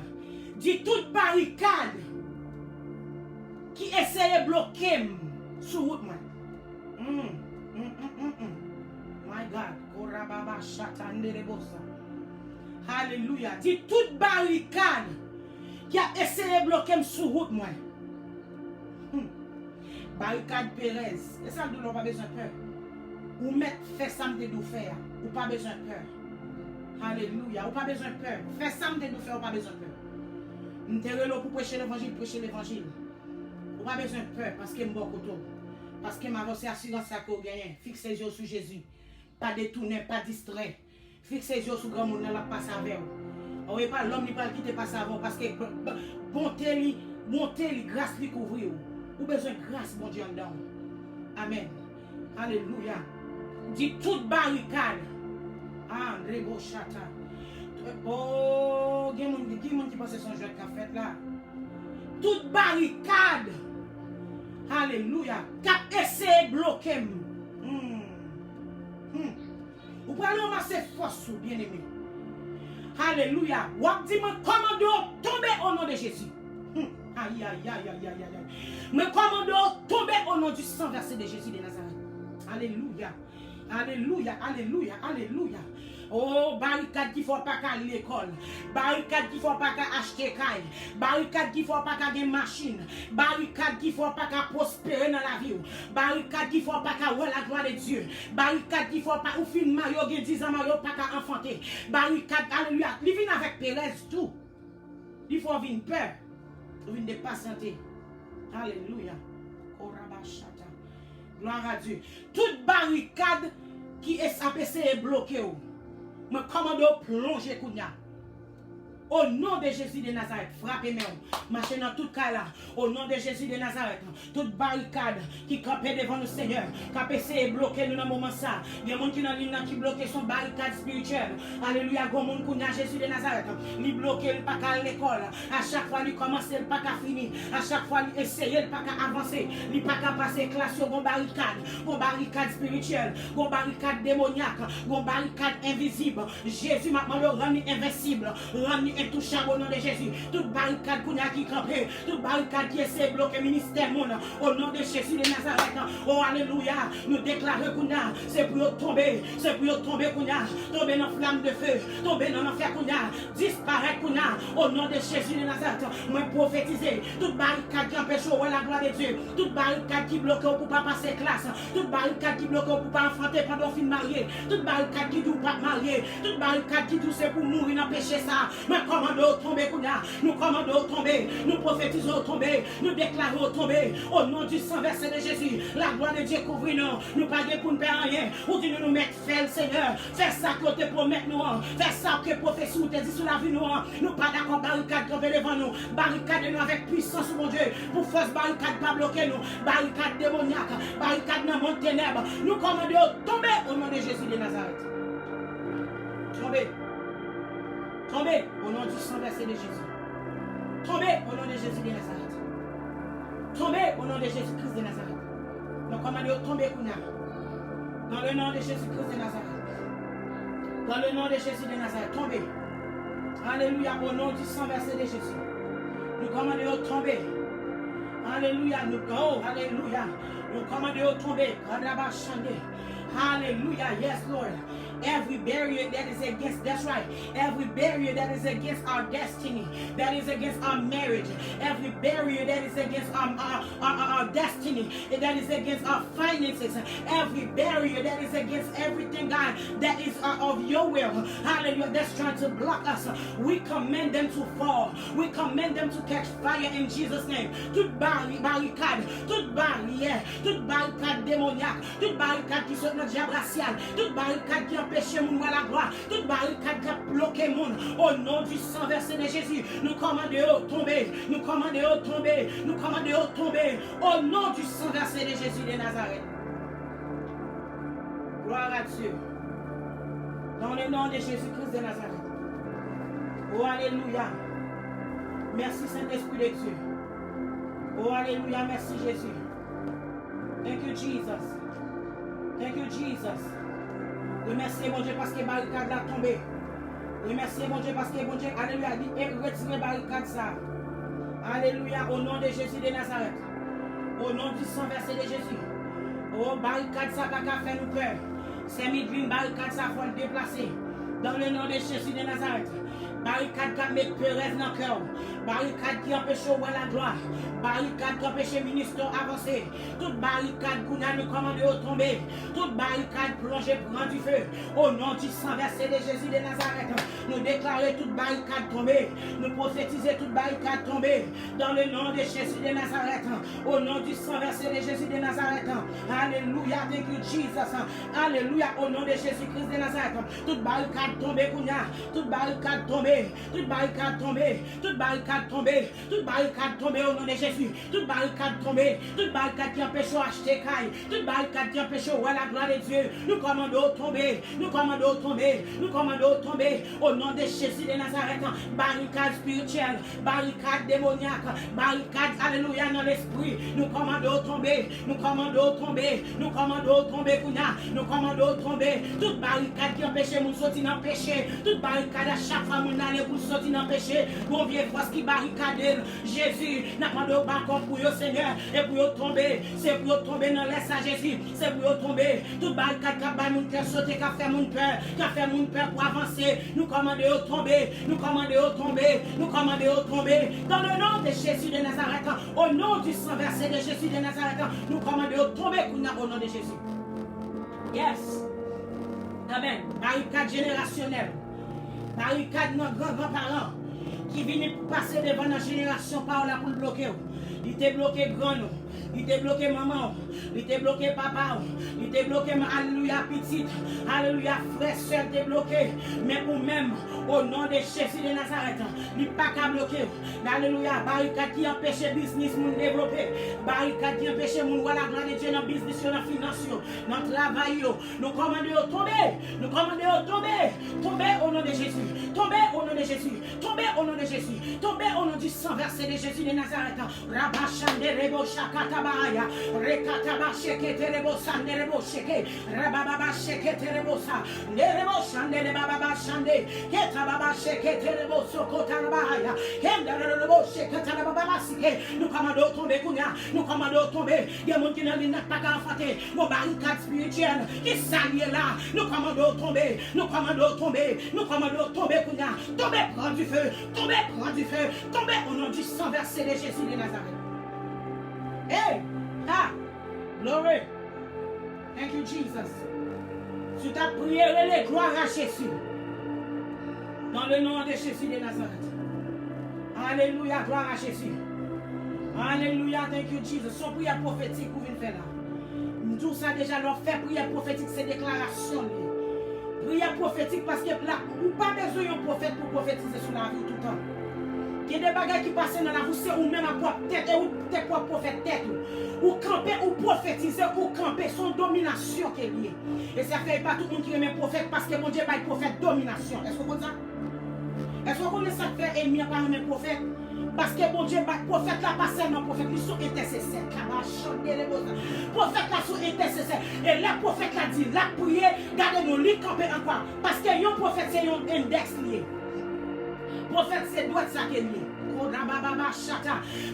Dit toute barricade qui essaie de bloquer sur route moi. My God, Korababa Shatande Rebosa. Alléluia. Dit toute barricade qui a essayé de bloquer sur route moi. Barricade Pérez. Et ça nous pas besoin de peur. Ou mettre faire ça me de faire, ou pas besoin de peur. Alléluia, ou pas besoin de peur. Faire ça me de faire, ou pas besoin de peur. Nous te pour prêcher l'évangile. Pas besoin de peur parce que je suis bon côté. Parce que ma voix c'est assurance à qu'on gagne. Fixe les yeux sur Jésus. Pas détourner, pas distrait. Fixe les yeux sur grand monde, la passe avec vous. On n'est pas l'homme, il pas quitter passe avant parce que bonté, grâce lui couvrir. Ou besoin de grâce, mon Dieu, en dedans. Amen. Alléluia. Dit toute barricade. Ah, Rego Chata. Oh, il y a des gens qui pensent son jeu de café là. Toute barricade. Alléluia. Qui a essayé de bloquer. Vous prenez un masse force, bien-aimé. Alléluia. Vous dites, commandons tomber au nom de Jésus. Aïe, aïe, aïe, aïe, aïe, aïe. Mais commandons tomber au nom du sang versé de Jésus de Nazareth. Alléluia. Alléluia, alléluia, alléluia. Oh, barricade qui ne faut pas qu'à l'école. Barricade qui ne faut pas qu'à acheter caille. Barricade qui ne faut pas qu'à des machines. Barricade qui ne faut pas qu'à prospérer dans la vie. Barricade qui ne faut pas qu'à voir la gloire de Dieu. Barricade qui ne faut pas ou fin Mario, 10 ans Mario, pas qu'à enfanter. Barricade, alléluia. Il vient avec Pérez tout. Il faut venir peur. Il vient de patienter. Alléluia. Gloire à Dieu. Toute barricade qui est bloquée. Mais comment de plonger Kounia? Au nom de Jésus de Nazareth, frappez-moi. Marchez dans tout cas là. Au nom de Jésus de Nazareth, toute barricade qui campait devant le Seigneur, qui a essayé de bloquer nous dans le moment ça. Il y a des gens qui dans ligne qui bloquent son barricade spirituelle. Alléluia, il y a des gens qui ont Jésus de Nazareth. Il bloque le pas à l'école. À chaque fois, il commence le pas à finir. À chaque fois, il essaye le pas à avancer. Il pas à passer classe sur une barricade spirituelle, une barricade démoniaque, une barricade invisible. Jésus m'a demandé de rendre invincible, rendre intouchable au nom de Jésus. Toute barricade qui campé, toute barricade qui essaie de bloquer le ministère au nom de Jésus de Nazareth. Oh alléluia, nous déclarons c'est pour tomber, tomber dans la flamme de feu, tomber dans l'enfer disparaître au nom de Jésus de Nazareth. Moi prophétiser toute barricade qui empêche la gloire de Dieu, toute barricade qui bloque pour pas passer classe, toute barricade qui bloque pour pas enfanter pendant fin marié, toute barricade qui doit pas marier, toute barricade qui doit c'est pour mourir dans péché ça. Mais commandons tomber nous commandons tomber, nous prophétisons tomber, nous déclarons tomber au nom du sang versé de Jésus. La gloire de Dieu couvre nous pas pour ne faire rien. Ou dit nous mettre faire Seigneur, faire ça que tu promettes nous, faire ça que professeur te dit sur la vie nous pas d'accord barricade camper devant nous, barricade nous avec puissance mon Dieu, pour force barricade pas bloquer nous, barricade démoniaque, barricade dans mon ténèbres, nous commandons tomber au nom de Jésus de Nazareth. Tomber. Tombez au nom du sang versé de Jésus. Tombez au nom de Jésus de Nazareth. Tombez au nom de Jésus-Christ de Nazareth. Nous commandons tomber dans le nom de Jésus-Christ de Nazareth. Dans le nom de Jésus de Nazareth. Tombez. Alléluia au nom du sang versé de Jésus. Nous commandons tomber. Alléluia. Alléluia. Nous commandons tomber. Hallelujah. Yes, Lord. Every barrier that is against, that's right, every barrier that is against our destiny, that is against our marriage, every barrier that is against our destiny, that is against our finances, every barrier that is against everything, God, that is of your will, hallelujah, that's trying to block us, we command them to fall, we command them to catch fire in Jesus' name. Toute barricade, toute barricade démoniaque, toute barricade qui sont notre diable racial, toute barricade qui empêcher mon à la gloire, toute barricade qui a bloqué mon au nom du sang versé de Jésus, nous commandons tomber, nous commandons tomber, nous commandons tomber au nom du sang versé de Jésus de Nazareth. Gloire à Dieu. Dans le nom de Jésus-Christ de Nazareth. Oh alléluia. Merci Saint-Esprit de Dieu. Oh alléluia, merci Jésus. Thank you Jesus. Thank you Jesus. Remerciez mon Dieu parce que la barricade a tombé. Remerciez mon Dieu parce que mon Dieu, alléluia, dit retirez la barricade ça. Alléluia, au nom de Jésus de Nazareth. Au nom du sang versé de Jésus. Oh, barricade ça pas qu'à faire nous peur. C'est midi, barricade ça faut le déplacer. Dans le nom de Jésus de Nazareth. Barricade qui met peur dans le cœur. Barricade qui empêche la gloire. Barricade qui empêche le ministre d'avancer. Toute barricade qu'on a nous commandé de tomber. Toute barricade plongée prend du feu. Au nom du sang versé de Jésus de Nazareth. Nous déclarons toute barricade tombée. Nous prophétisons toute barricade tombée. Dans le nom de Jésus de Nazareth. Au nom du sang versé de Jésus de Nazareth. Alléluia. Thank you Jesus. Alléluia. Au nom de Jésus-Christ de Nazareth. Toute barricade tombée qu'on a. Toute barricade tombée. Toute barricade tombée, toute barricade tombée, toute barricade tombée au nom de Jésus, toute barricade tombée, toute barricade qui empêche d'acheter caille, toute barricade qui empêche de voir la gloire de Dieu, nous commandons tomber, nous commandons tomber, nous commandons tomber au nom de Jésus de Nazareth, barricade spirituelle, barricade démoniaque, barricade, alléluia, dans l'esprit, nous commandons tomber, nous commandons tomber, nous commandons tomber, nous commandons tomber, toute barricade qui empêche de sortir dans le péché, toute barricade à chaque fois, aller pour sortir dans le péché, bon vieux force qui barricade Jésus, n'a pas de balcon pour eux Seigneur, et pour eux tomber, c'est pour eux tomber dans l'air à Jésus, c'est pour eux tomber, toute barricade qui a fait mon cœur sauter, qui a fait mon peur, qui a fait mon peur pour avancer, nous commandons tomber, nous commandons tomber, nous commandons tomber, dans le nom de Jésus de Nazareth, au nom du sang versé de Jésus de Nazareth, nous commandons tomber au nom de Jésus. Yes. Amen. Barricade générationnelle. Barricade nos grands-parents qui viennent pour passer devant notre génération par là pour le bloquer. Il était bloqué grand nous. Il te bloqué maman, il te bloqué papa, il te bloqué, alléluia, petite, alléluia, frère, soeur, il te bloqué. Mais ou même, au nom de Jésus de Nazareth, il n'est pas qu'à bloquer. Alléluia, barricade qui empêche le business de développer, barricade qui empêche mon voir la gloire de Dieu dans le business, dans la finance, dans le travail. Nous commandons de tomber, nous commandons de tomber, tomber au nom de Jésus, tomber au nom de Jésus, tomber au nom de Jésus, tomber au nom du sang versé de Jésus de Nazareth. Rabachande rebo shakatabaya, rekataba shekete rebo sande rebo sheke, rababa shekete rebo sa, nerebo shande rebaba shande, ketababa shekete rebo sokotabaya, kenda rebo shekete rebaba sike. Nous commandons tomber kounya, nous commandons tomber. Il y a des gens qui n'ont pas qu'à enfanter, mon barricade spirituelle qui s'allie là. Nous commandons tomber, nous commandons tomber, nous commandons tomber kounya, tomber prends du feu, tomber prends du feu, tomber au nom du sang versé de Jésus de Nazareth. Hey, ah, glory. Thank you, Jesus. Tu t'as prié, les gloire à Jésus. Dans le nom de Jésus de Nazareth. Alléluia, gloire à Jésus. Alléluia, thank you, Jesus. Son prière prophétique, vous venez faire là. Tout ça déjà, leur fait prière prophétique, c'est déclaration. Prière prophétique parce que là, vous n'avez pas besoin d'un prophète pour prophétiser sur la vie tout le temps. Il y a des bagages qui passent dans la vie, c'est ou même à propre tête, ou tes propres prophètes tête, ou camper, ou prophétiser, ou camper, son domination qui est liée. Et ça fait pas tout le monde qui est même prophète parce que mon Dieu va être prophète domination. Est-ce que vous comprenez ça? Est-ce que vous connaissez ça fait ennemi par un même prophète? Parce que mon Dieu, prophète là, pas seulement prophète, ils sont intercesseurs. Prophète là sont intercesseurs. Et les prophètes là dit, la prière, gardez-nous, les camper encore. Parce que un prophète, c'est un index lié. Prophète, c'est droit de ça qui est lié.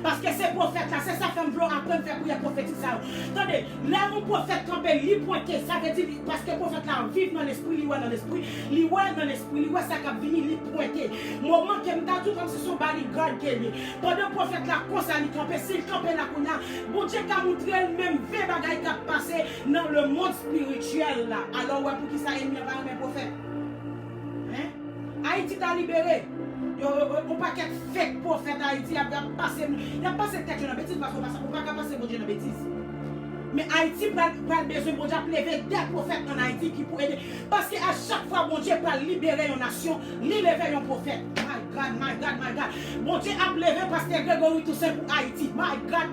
Parce que ces prophètes là, c'est ça fait me apprendre à faire prière prophétique ça. Attendez, là mon prophète campé, lui pointé, ça veut dire parce que prophète là vivent dans l'esprit, lui dans l'esprit, lui dans l'esprit, lui ça qui venir lui pointer. Moment que me tout comme si son bodyguard qui est lié. Pendant prophète là comme ça lui campé, s'il campé là qu'on a, bon Dieu qui a montré même 20 bagages qui a passé dans le monde spirituel là. Alors ouais pour qui ça est mis par mes prophètes. Hein? Haïti t'a libéré. On pas qu'être fake prophète Haïti, il a passé tête dans la bêtise parce qu'on ne peut pas passer mon Dieu dans la bêtise. Mais Haïti n'a pas besoin de Dieu lever des prophètes en Haïti qui pourraient aider. Parce qu'à chaque fois, mon Dieu peut libérer une nation, libérer un prophète. My God. Mon Dieu a levé parce que Grégory tout seul pour Haïti. My God.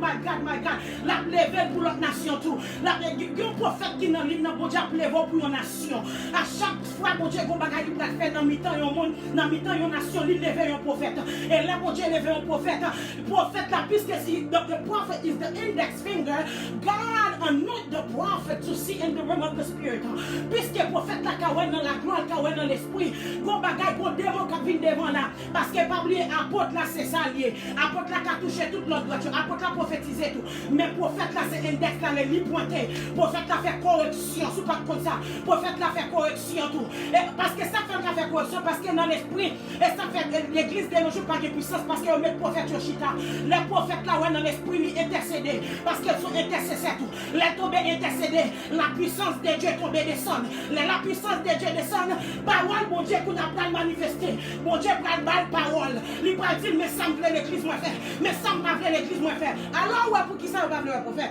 L'a levé pour l'autre nation tout. Il y a un prophète qui est dans l'île, mon Dieu a levé pour une nation. À chaque fois, mon Dieu, il bagaille qui fait dans mi-temps, un monde, dans mi-temps, une nation, il levé un prophète. Et là, mon Dieu levé un prophète. Prophète là, puisque si the prophet is the index finger, God anoint the prophet to see in the realm of the spirit. Puisque prophète là, qui est dans la gloire, qui est dans l'esprit, il bagaille pour démon qui vient devant là. Parce que pas oublier, apôtre là, c'est ça lié. Apôtre là, qui a touché toute l'autre voiture. Apôtre là, prophétisé tout. Mais prophète là, c'est index là, les lits pointés. Prophète là, fait correction. Sous pas comme ça. Prophète là, fait correction tout. Et parce que ça fait correction, parce que dans l'esprit, et ça fait l'église de nos jours pas de puissance, parce qu'on met prophète sur Chita. Les prophètes là, ouais, dans l'esprit, ils intercédent. Parce qu'ils sont intercesseurs tout. Les tombés intercédés. La puissance de Dieu tombe descend. La puissance de Dieu descend. Parole, mon Dieu, qu'on a pas manifesté. Mon Dieu, pas de parole. Il va dire, mais ça me plaît l'église, moi faire. Mais ça me plaît l'église, moi faire. Alors, ouais, pour qui ça va plaire, prophète?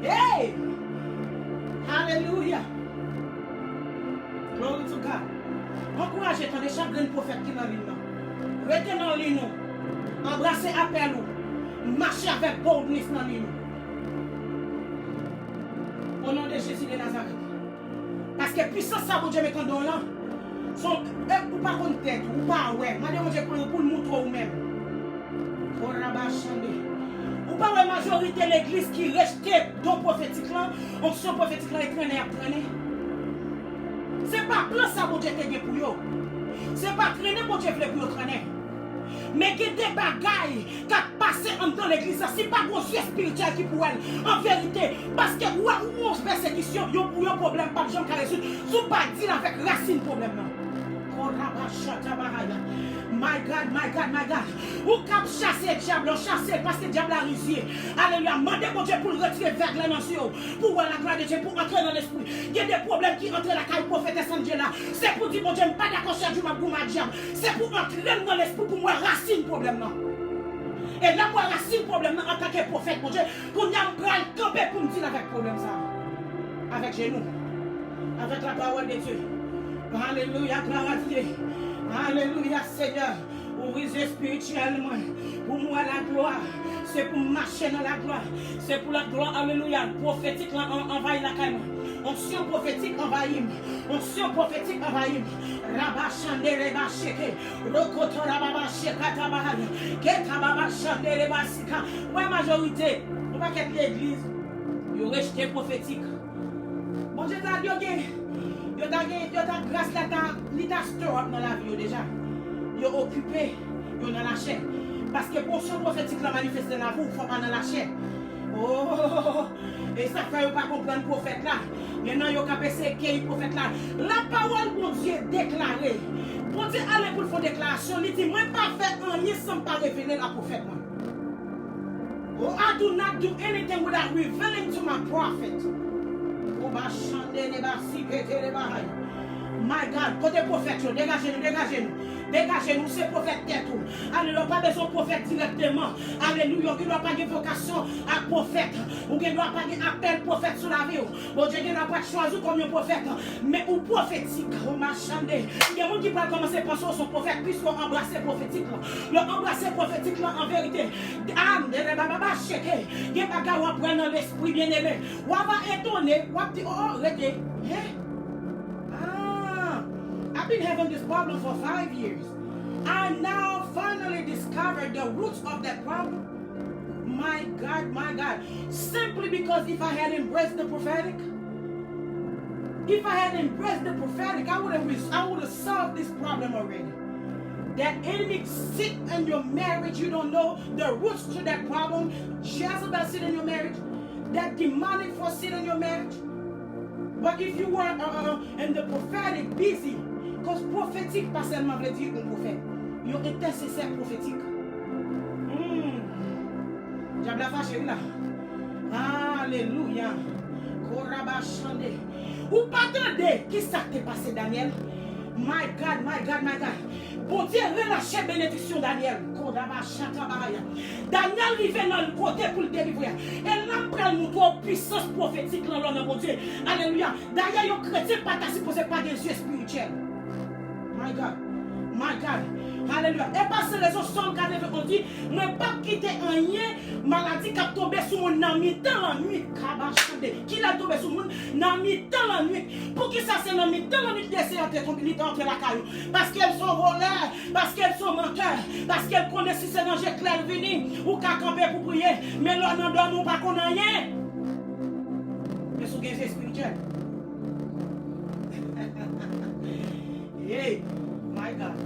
Hey! Hallelujah! Glory to God. Encouragez ton chaque grand prophète qui est dans l'île. Restez dans l'île. Embrassez appel. Marchez avec boldness dans l'île. Au nom de Jésus de Nazareth. Parce que puissance ça, mon Dieu, met en don là. Ou pas contre tête, ou pas ouais. Madame, mon Dieu, pour le moutron ou même. Pour rabat chamber. Ou pas la majorité de l'église qui rejette don prophétique là, onction prophétique là, est traîné. C'est pas plan ça, mon Dieu, te gen pour yo. C'est pas traîner, mon Dieu, vle pour yo traîner. Mais qu'il y a des bagailles qui ont passé en dans l'église, c'est pas gros yeux spirituel qui pour elle. En vérité, parce que ou on persécution, il y a un problème, pas de gens qui résoudre. Sous pas dire avec racine problème. My God. Ou cap chasser le diable, chasser parce que le diable a risé. Alléluia. Mandez mon Dieu pour le retirer vers la nation. Pour voir la gloire de Dieu, pour entrer dans l'esprit. Il y a des problèmes qui entrent dans la caille prophétesse en Dieu là. C'est pour dire mon Dieu, pas d'accord cher du m'a pour ma diable. C'est pour entrer dans l'esprit pour moi racine problème là. Et là, moi, racine le problème en tant que prophète, mon Dieu, pour nous camper pour nous dire avec le problème ça. Avec genoux. Avec la parole de Dieu. Alléluia, gloire à Dieu. Alléluia, Seigneur. Ouvrir spirituellement. Pour moi, la gloire. C'est pour marcher dans la gloire. C'est pour la gloire, alléluia. Prophétique envahit la caille. Onction prophétique envahit. Onction prophétique envahit. Rabba chande reba sheke. Rokoto rababa shekata bahaya. Keta baba chande reba sika. Ouais, majorité. On va quitter l'église. Yo rejeté prophétique. Bon Dieu t'a dit, yo t'a grâce là, t'as store up dans la vie déjà. Yo occupé, yo dans la chair. Parce que pour ce prophétique la manifeste dans la vie, il faut pas dans la chair. Oh, et ça fait pas comprendre le prophète là. Maintenant, yo capé c'est le prophète là. La parole bon Dieu déclarée. Bon Dieu allez pour faire déclaration, il dit moi pas faire rien sans pas révéler la prophète moi. Oh, I do not do anything without revealing to my prophet. My God, côté prophète, dégagez-nous, c'est prophète tête. Alléluia, pas besoin de prophète directement. Alléluia, il ne doit pas de vocation à prophète. Ou il ne doit pas d'appel prophète sur la vie. Bon Dieu, il ne doit pas choisir comme un prophète. Mais ou prophétique, ou marchandé. Il y a des gens qui peuvent commencer à penser son prophète puisqu'on embrasse prophétique. Le embrasser prophétique en vérité. Âme, il y a des bagages qui dans l'esprit bien aimé. On va étonner, on va dire, oh, regardez. I've been having this problem for 5 years. I now finally discovered the roots of that problem. My God. Simply because if I had embraced the prophetic, I would have solved this problem already. That enemy sit in your marriage, you don't know the roots to that problem. Jezebel sit in your marriage. That demonic force sit in your marriage. But if you were in the prophetic busy, because prophétique, pas seulement veut dire un prophète, il y a un intercesseur prophétique. Diable a fâché là. Alléluia. Korabashande. Ou pas attendez, qui ça t'est passé, Daniel? My God. Bon Dieu, relâchez bénédiction, Daniel. Daniel arrive dans le côté pour le délivrer. Et là, prend nous trop puissance prophétique dans l'homme, mon Dieu. Alléluia. D'ailleurs, les chrétiens pas supposé pas des yeux spirituels. My God. Alléluia. Et parce que les autres sont gardés, on dit, ne pas quitter un lien, maladie qui a tombé sur mon ami dans la nuit. Qui l'a tombé sur mon ami dans la nuit. Pour qui ça c'est l'ami dans la nuit d'essayer d'entrer la caillou. Parce qu'elles sont voleurs, parce qu'elles sont menteurs, parce qu'elles connaissent si c'est danger clair venu, ou qu'à camper pour prier. Mais là, non, nous pas qu'on a rien. Mais sous guérison spirituelle. Hey, my God.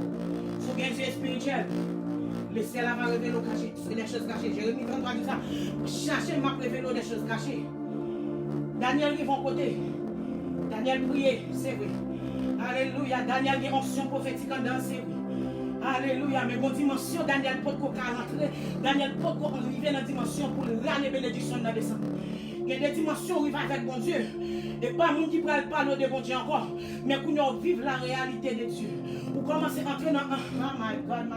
Sous guérison spirituelle. Le ciel va révéler les choses cachées. Jérémie 33 dit ça. Cherchez m'a révéler des choses cachées. Daniel arrive en côté. Daniel priait, c'est vrai. Alléluia. Daniel a une onction prophétique en danse, c'est vrai. Alléluia. Mais bon dimension, Daniel peut qu'on rentrer. Daniel peut qu'on arrive dans la dimension pour râler bénédiction dans le descendre. Il y a des dimensions où il va avec bon Dieu. Et pas monde qui parle pas de bon Dieu encore. Mais qu'on vive la réalité de Dieu. Vous commencez à entrer dans my God.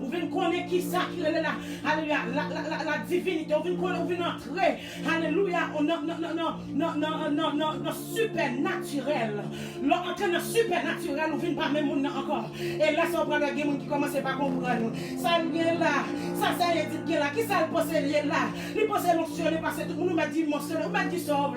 Vous venez connaître qui ça qui est là. Alléluia. La divinité. Vous venez entrer. Alléluia. Non, supernatural. L'entrée dans supernatural. Vous venez pas même encore. Et là, ça va prendre des gens qui commencent pas à comprendre. Ça vient là. Ça dit là. Qui ça le possède là? Il possède l'onction. Parce que tout le monde m'a dit monster. On m'a dit sauve.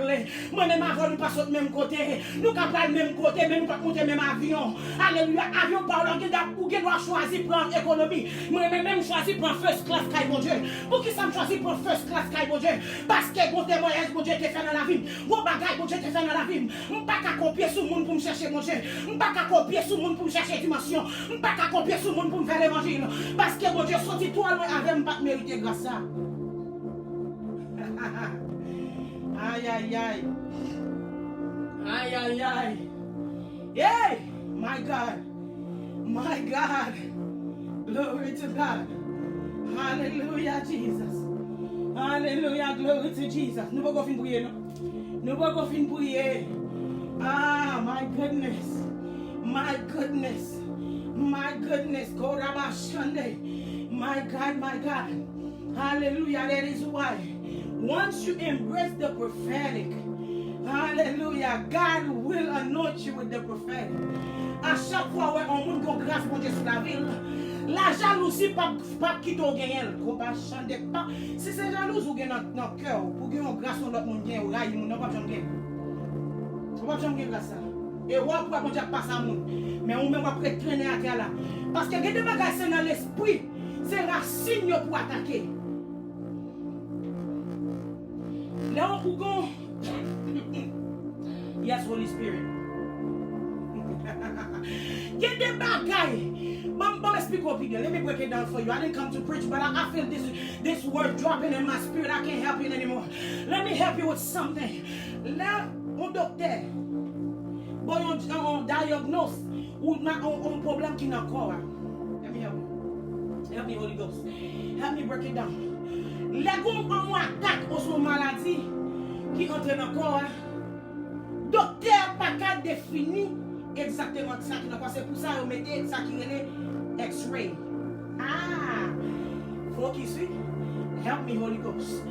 Moi-même avant, nous passons de même côté. Nous ne pas le même côté, mais nous ne pas monter même avion. Alléluia. Avion parlant ou qui doit choisir prendre économie. Moi-même choisir prendre first class caille mon Dieu. Pour qui ça me choisit prendre first class caille mon Dieu? Parce que bon témoignage mon Dieu te fait dans la vie. Bon bagage mon Dieu te fait dans la vie. Je ne pas qu'à copier sur le monde pour me chercher mon Dieu. Je ne pas qu'à copier sur le monde pour me chercher dimension. Je ne pas qu'à copier sur le monde pour me faire l'évangile. Parce que mon Dieu sorti toi loin avec me pas mériter grâce à ça. Aïe. Hey, my God. Glory to God. Hallelujah, Jesus. Hallelujah, glory to Jesus. Nous ne pouvons pas prier, non? Nous ne pouvons pas prier. Ah, my goodness. My goodness, Korabashande. My God. Hallelujah. That is why once you embrace the prophetic, hallelujah, God will anoint you with the prophetic. À chaque fois où on monte qu'on grâce mon Dieu sur la ville, la jalousie pas qui t'en gagne. Si c'est jalouse ou gagne dans notre cœur, pour que on grâce on l'autre monde gagne, ou raille, on pas jamais gagner. On pas jamais gagner grâce ça. Et on pourquoi bon Dieu passe à monde. Mais on même après traîner à terre là. Parce que il y a des bagages c'est dans l'esprit, c'est racine pour attaquer. Là on peut Yes, Holy Spirit. Get the bad guy. Mom, speak up again. Let me break it down for you. I didn't come to preach, but I feel this word dropping in my spirit. I can't help it anymore. Let me help you with something. Là, on docteur, bon, on diagnose ou on problème qui n'a corps. Let me help you. Help me, Holy Ghost. Help me break it down. Là, on attaque aux maladies qui entrent dans le corps. Docteur pas qu'à définir exactement ça qui n'a pas. C'est pour ça qu'on mettait ça qui est X-ray. Faut qu'il suit. Help me, Holy Ghost.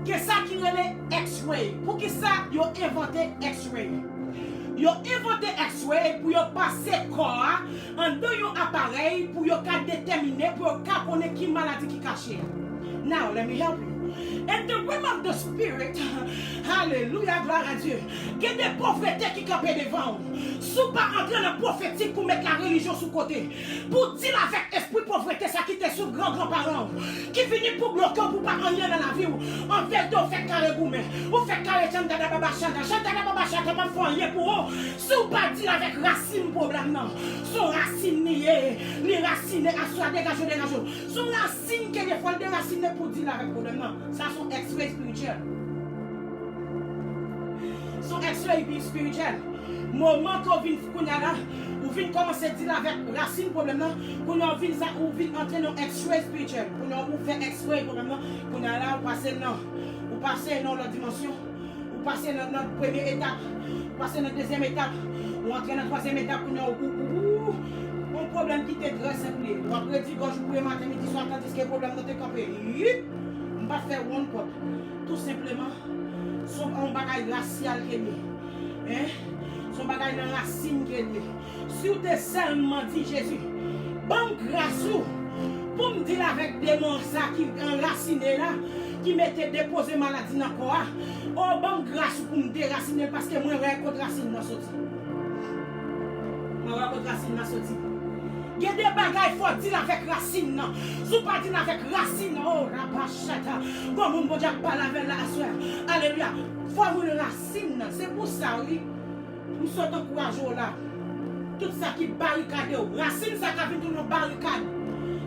Qu'est-ce ça qui est X-ray? Pour qui ça ils ont inventé X-ray? Ils ont inventé X-ray pour passer corps en deux appareils pour déterminer pour connaître qui maladie qui cachée. Now let me help you. In the realm of the spirit, hallelujah, gloire à Dieu. Il y a des prophètes qui campent devant. Sous pas entrer dans le prophétique pour mettre la religion sous côté. Pour dire avec esprit pauvreté, ça qui était sous grands-parents. Qui finit pour bloquer pour pas rien dans la vie. En fait, on fait carré gourmet. On fait carré chantana baba chanta, pas faire rien pour eux. Sous pas dire avec racine problème non. Son racine nié, les racines à soi dégagez. Son racine qui est fois déraciner pour dire avec problème non. Ça sont X-ray spirituel. Son X-ray spirituel. Moment qu'on vient là, ou vient commencer à dire avec racine problème là, qu'on vient ça ou vient entrer dans X-ray spirituel. Qu'on fait X-ray problème là, qu'on a là ou passer dans l'autre dimension, ou passer dans notre première étape, ou passer dans la deuxième étape, ou entrer dans la troisième étape qu'on a un problème qui est très simple. Ou après dire quand je pourrais matin midi soir tandis que le problème dans tes campé. On va faire one pot. Tout simplement, son bagage racial qui est lié. Son bagage de racine qui est lié. Si vous êtes seulement dit Jésus, bon grâce pour me dire avec des noms ça qui enraciné là, qui m'était déposé maladie dans le corps, oh bon grâce pour me déraciner parce que moi j'ai contre racine dans sorti. Moi j'ai contre racine dans sorti. Il y a des bagages faut dire avec racine non. Si pas dire avec racine oh rapachata. Comme on peut parler avec la soeur. Alléluia. Faut avoir une racine, c'est pour ça oui. Nous sommes encourageants là. Tout ça qui barricade, racine ça qui vient tout nos barricades.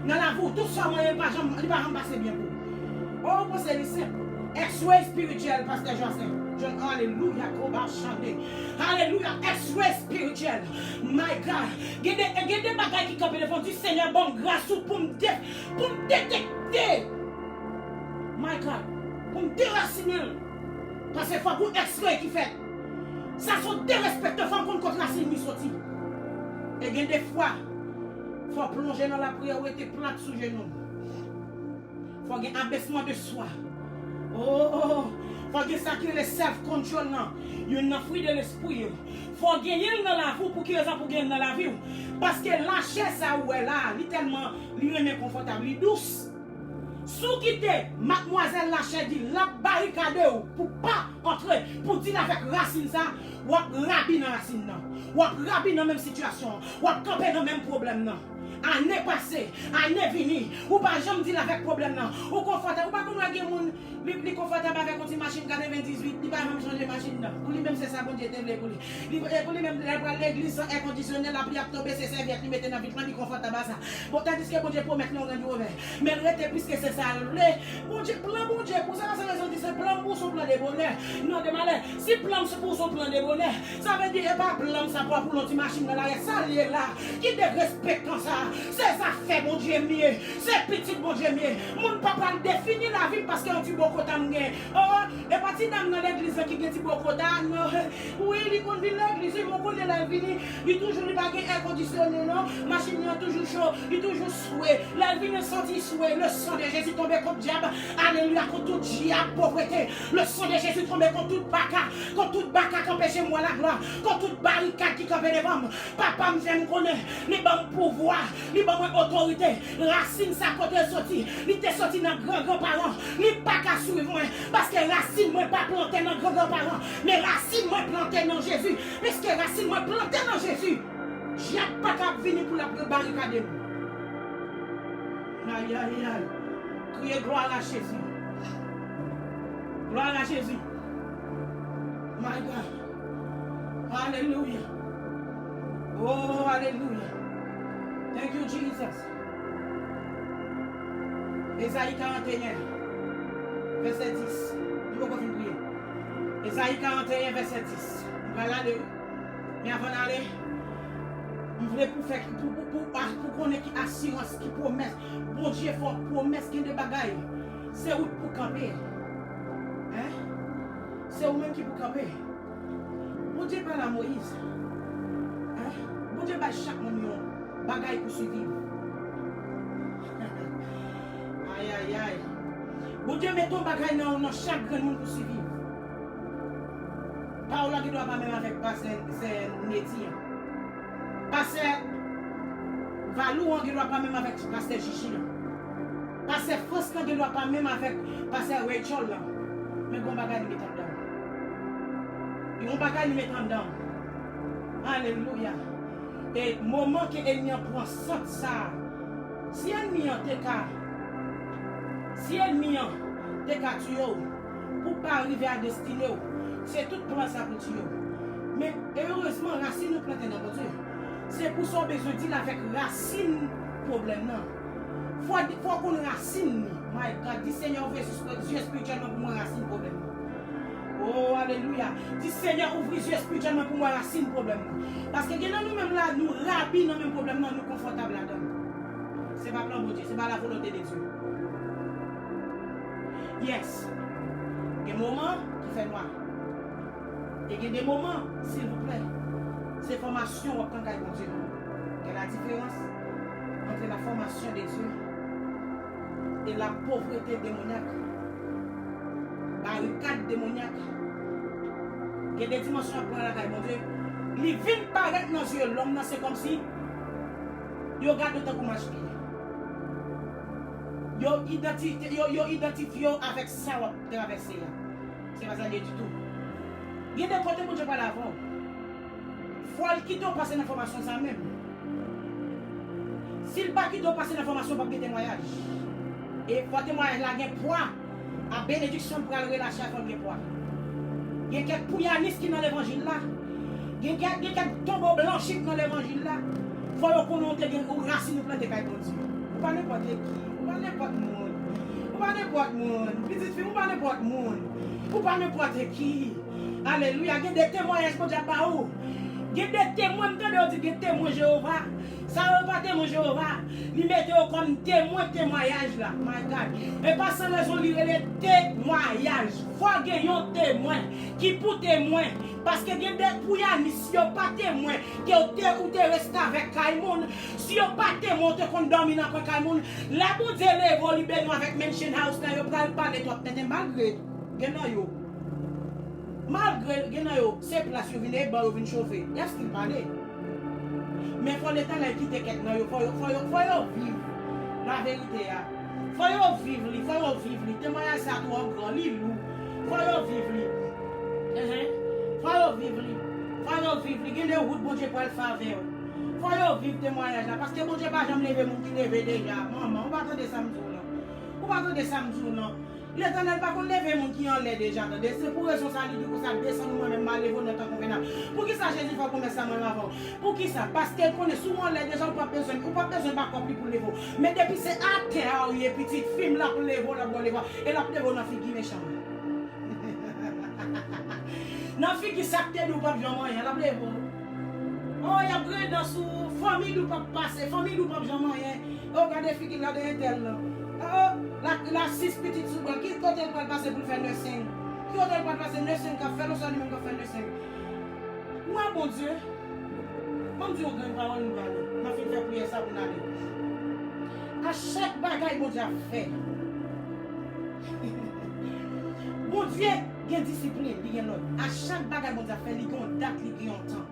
Dans la voie, tout ça moi il va jamais passer bien pour. Oh pour c'est simple. X-ray spirituel pasteur John alléluia koba chanter. Alléluia X-ray spirituel. My God. Il y a des bagages qui campent devant du Seigneur bon grâce pour me détecter. My God. Pour me déraciner. Parce que faut pour X-ray qui fait. Ça sont des respecteurs femmes contre racine qui sorti. Et il y a des fois faut plonger dans la prière ou être plate sous genou. Faut un abaissement de soi. Oh, faut que ça qui est le self-control là. Il y a une fruit de l'esprit. Faut gagner dans la vie pour qu'il ça pour gagner dans la vie. Parce que lâcher ça où est là, tellement lui est confortable, lui douce. Sous quitter mademoiselle lâcher dit la barricade pour pas entrer pour dire avec racine ça, ou rabbi dans racine là. Ou rabbi dans même situation, ou camper dans même problème là. Année passée, année venue, ou pas jamais dire avec problème là, ou confortable, ou pas qu'on a des gens, les confortable avec une machine 98, il va même changer machine là. Pour lui même c'est ça bon Dieu t'aime pour lui. Pour lui même l'église sans air conditionné, la prière tomber ses serviettes, il mettait dans vite, il confortable à ça. Bon tandis que bon Dieu pour mettre nous grand ouvert. Mais rete plus que c'est ça. Bon Dieu plan bon Dieu, pour ça c'est raison dit c'est plan pour son plan de bonheur. Non de malheur. Si plan c'est pour son plan de bonheur, ça veut dire pas plan ça pour l'autre machine dans l'arrière, ça lié là. Qui te respecte comme ça. C'est ça fait bon Dieu mieux. C'est petit bon Dieu mieux. Mon papa définit la vie parce qu'on dit bon bokota m'gen. Oh, et parti dame dans l'église qui gen ti bokota. Oui, il kon vin l'église, il kon la vini, il toujours il pas gen air conditionné non, machine est toujours chaud, il toujours soué. La vie ne senti soué, le sang de Jésus tombé contre diable. Alléluia, contre tout diable pauvreté. Le sang de Jésus tombé contre toute baka qui empêche moi la gloire, contre toute barricade qui campait devant moi. Papa me fait me connaître, les bons pouvoir, les bonnes autorité, racine sa côté sorti, il était sorti dans grand-parents, il pas qu'à suivre moi parce que racine moi pas planté dans grand-parents, mais racine moi planté dans Jésus, parce que racine moi planté dans Jésus. J'ai pas qu'à venir pour la barricade. Aïe aïe aïe. Criez gloire à Jésus. Gloire à Jésus. My God. Hallelujah. Oh, hallelujah. Thank you, Jesus. Ésaïe 41, verset 10. Il faut qu'on finisse prier. Ésaïe 41, verset 10. On va l'aller. Mais avant d'aller, je voulais pour faire pour connaître qui assurance, qui promesse. Bon Dieu, fort promesse qui de bagaille. C'est où pour camper. Hein? C'est où même qui pour camper. Bon Dieu parle à Moïse. Hein? Bon Dieu parle chaque monde bagaille pour survivre. Aïe aïe aïe. Bon Dieu met ton bagaille dans chaque grand monde pour survivre. Paola qui doit pas même avec passer Néti. Passer Valou qui doit pas même avec passer Chichi. Passer France qui doit pas même avec passer Rachel là. Mais bon bagaille nous mettre dedans. Et bon bagaille nous mettre dedans. Alléluia. Et moment que l'ennemi prend ça. Si l'ennemi te ka tuer pour pas arriver à destinée, c'est tout plan ça pour tuer. Mais heureusement, racine nous plante dans notre Dieu. C'est pour ça que besoin dire avec racine problème non. Faut qu'on racine. My God, dis Seigneur ouvre Dieu spirituellement pour moi racine problème. Oh alléluia. Dis Seigneur ouvre Dieu spirituellement pour moi racine problème. Parce que nous même là nous rapide dans même problème non nous confortable là-dedans. C'est pas plan de Dieu, c'est pas la volonté de Dieu. Yes. Il y a des moments qui fait noir. Et il y a des moments, s'il vous plaît, c'est formation au camp de Dieu. Quelle est la différence entre la formation de Dieu et la pauvreté démoniaque, barricade démoniaque? Il y a des dimensions à prendre à la mon Dieu. Il vient paraître dans les yeux l'homme, c'est comme si il regarde autant qu'on marche. Yo identifié avec ça qui traversé. C'est pas ça du tout. Il y a des côtés où je parle avant. Il faut qu'il doit passer l'information ça même. S'il pas qu'il doit passer l'information pour témoignage. Et pour témoignage là, il y a un poids à bénédiction pour le relâcher à un poids. Il y a quelques pouyanistes qui dans l'évangile là. Il y a quelques tombeaux blanchis dans l'évangile là. Il faut qu'on monte une racine pour planter pour Dieu. Pas n'importe qui. Pas n'importe monde. Pas n'importe monde. Petite fille, pas n'importe monde. Pas n'importe qui. Alléluia. Il y a des témoignages pour dire pas où. Il y a des témoins, il y a des témoins Jéhovah. Ça ne veut pas témoin Jéhovah. Ils mettent comme témoignage là. My God. Et pas sans raison, il y a les témoignages. Il faut qu'il y ait un témoin qui pour témoin. Parce que il y a des pouyanistes, si vous n'êtes pas témoin, que vous resté avec Kaimoun, si vous n'êtes pas témoin, vous êtes dormi dans Kaimoun, là vous dites, vous libérez avec Mansion House, vous allez parler de toi, malgré, c'est place, vous venez, vous venez chauffer. Il y a ce qu'il parle. Mais il faut le temps de quitter quelqu'un, il faut vivre la vérité. Il faut vivre, il faut vivre. Témoignage ça trop grand, il lourd. Il faut vivre. Faut vivre. Faut vivre. Il y a des routes, bon Dieu, pour le faire. Faut vivre témoignage là. Parce que bon Dieu, pas jamais lever mon qui lever déjà. Maman, on va attendre samedi là. On va attendre samedi là. L'Éternel pas qu'on lever mon qui en l'air déjà. C'est pour raison ça, lui, pour ça descendre moi-même mal lever notre convenable. Pour qui ça, Jésus va commencer ça moi avant? Pour qui ça? Parce qu'elle connaît souvent l'air déjà, on pas besoin de compris pour lever. Mais depuis c'est à terre, il y a une petite film là pour lever, là pour lever. Et là pour lever, on a fait qui méchant. Nan fi qui s'acte ou pas jamais rien, la blé oh, il y a gré dans sous famille ou pas passer, famille ou pas jamais rien. Oh, regardez fi qui là de tel là. La 6 petites secondes, qui côté va passer pour faire nursing? Qui côté va passer nursing, qui fait le sol, même qui fait nursing? Moi, bon Dieu, au grand parole, nous allons. Ma fille fait prier ça pour nous aller. À chaque bagaille, bon Dieu a fait. Bon Dieu, il y a discipline, il y a l'autre. À chaque bagaille, bon Dieu a fait, il y a une date, il y a un temps.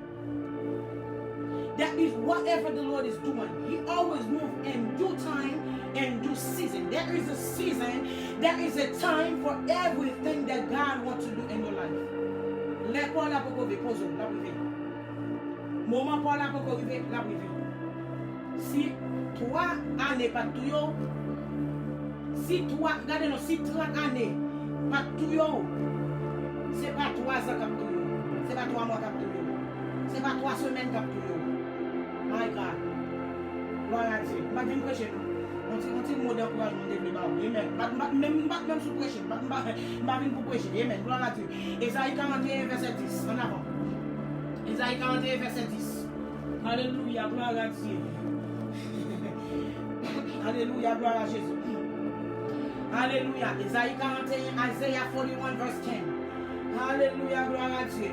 That is whatever the Lord is doing. He always moves in due time and due season. There is a season, there is a time for everything that God wants to do in your life. Let Paul Apokove pose la privé. Moment Paul Apokove la privé. Si 3 années pas tout yo, si 3 années pas tout yo, c'est pas 3 ans cap tout yo, c'est pas 3 mois cap tout yo, c'est pas 3 semaines cap tout yo. My God. Gloire à Dieu. Je vais prêcher. On dit mot d'encouragement de Amen. Même sous prêcher. Je vais pour prêcher. Amen. Gloire à Dieu. Ésaïe 41, verset 10. En avant. Ésaïe 41, verset 10. Alléluia. Gloire à Dieu. Alléluia. Gloire à Jésus. Alléluia. Ésaïe 41, Isaiah 41, verset 10. Alléluia. Gloire à Dieu.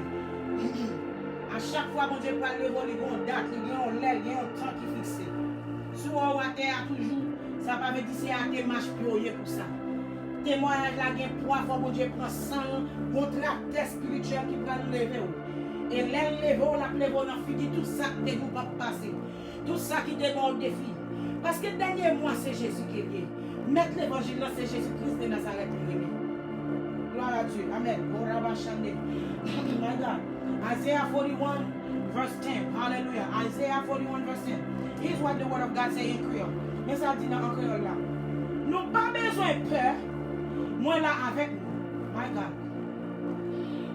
À chaque fois, mon Dieu parle, il y a une date, il y a un l'aile, il y a un temps qui est fixé. Si on a terre toujours, ça ne veut pas dire que c'est à tes marches pour ça. Témoignage là, il y a 3 fois, mon Dieu prend 100 contracteurs spirituels qui prennent le lever. Et l'aile lever, la lever, on a fini tout ça qui ne pas passer. Tout ça qui est dans le défi. Parce que le dernier mois, c'est Jésus qui est lié. Mettre l'évangile là, c'est Jésus-Christ de Nazareth qui est lié. Gloire à Dieu. Amen. My God. Isaiah 41, verse 10. Hallelujah. Isaiah 41, verse 10. Here's what the word of God says in Creole. Mais ça dit dans Creole là. Nous pas besoin de peur. Moi là avec nous. My God.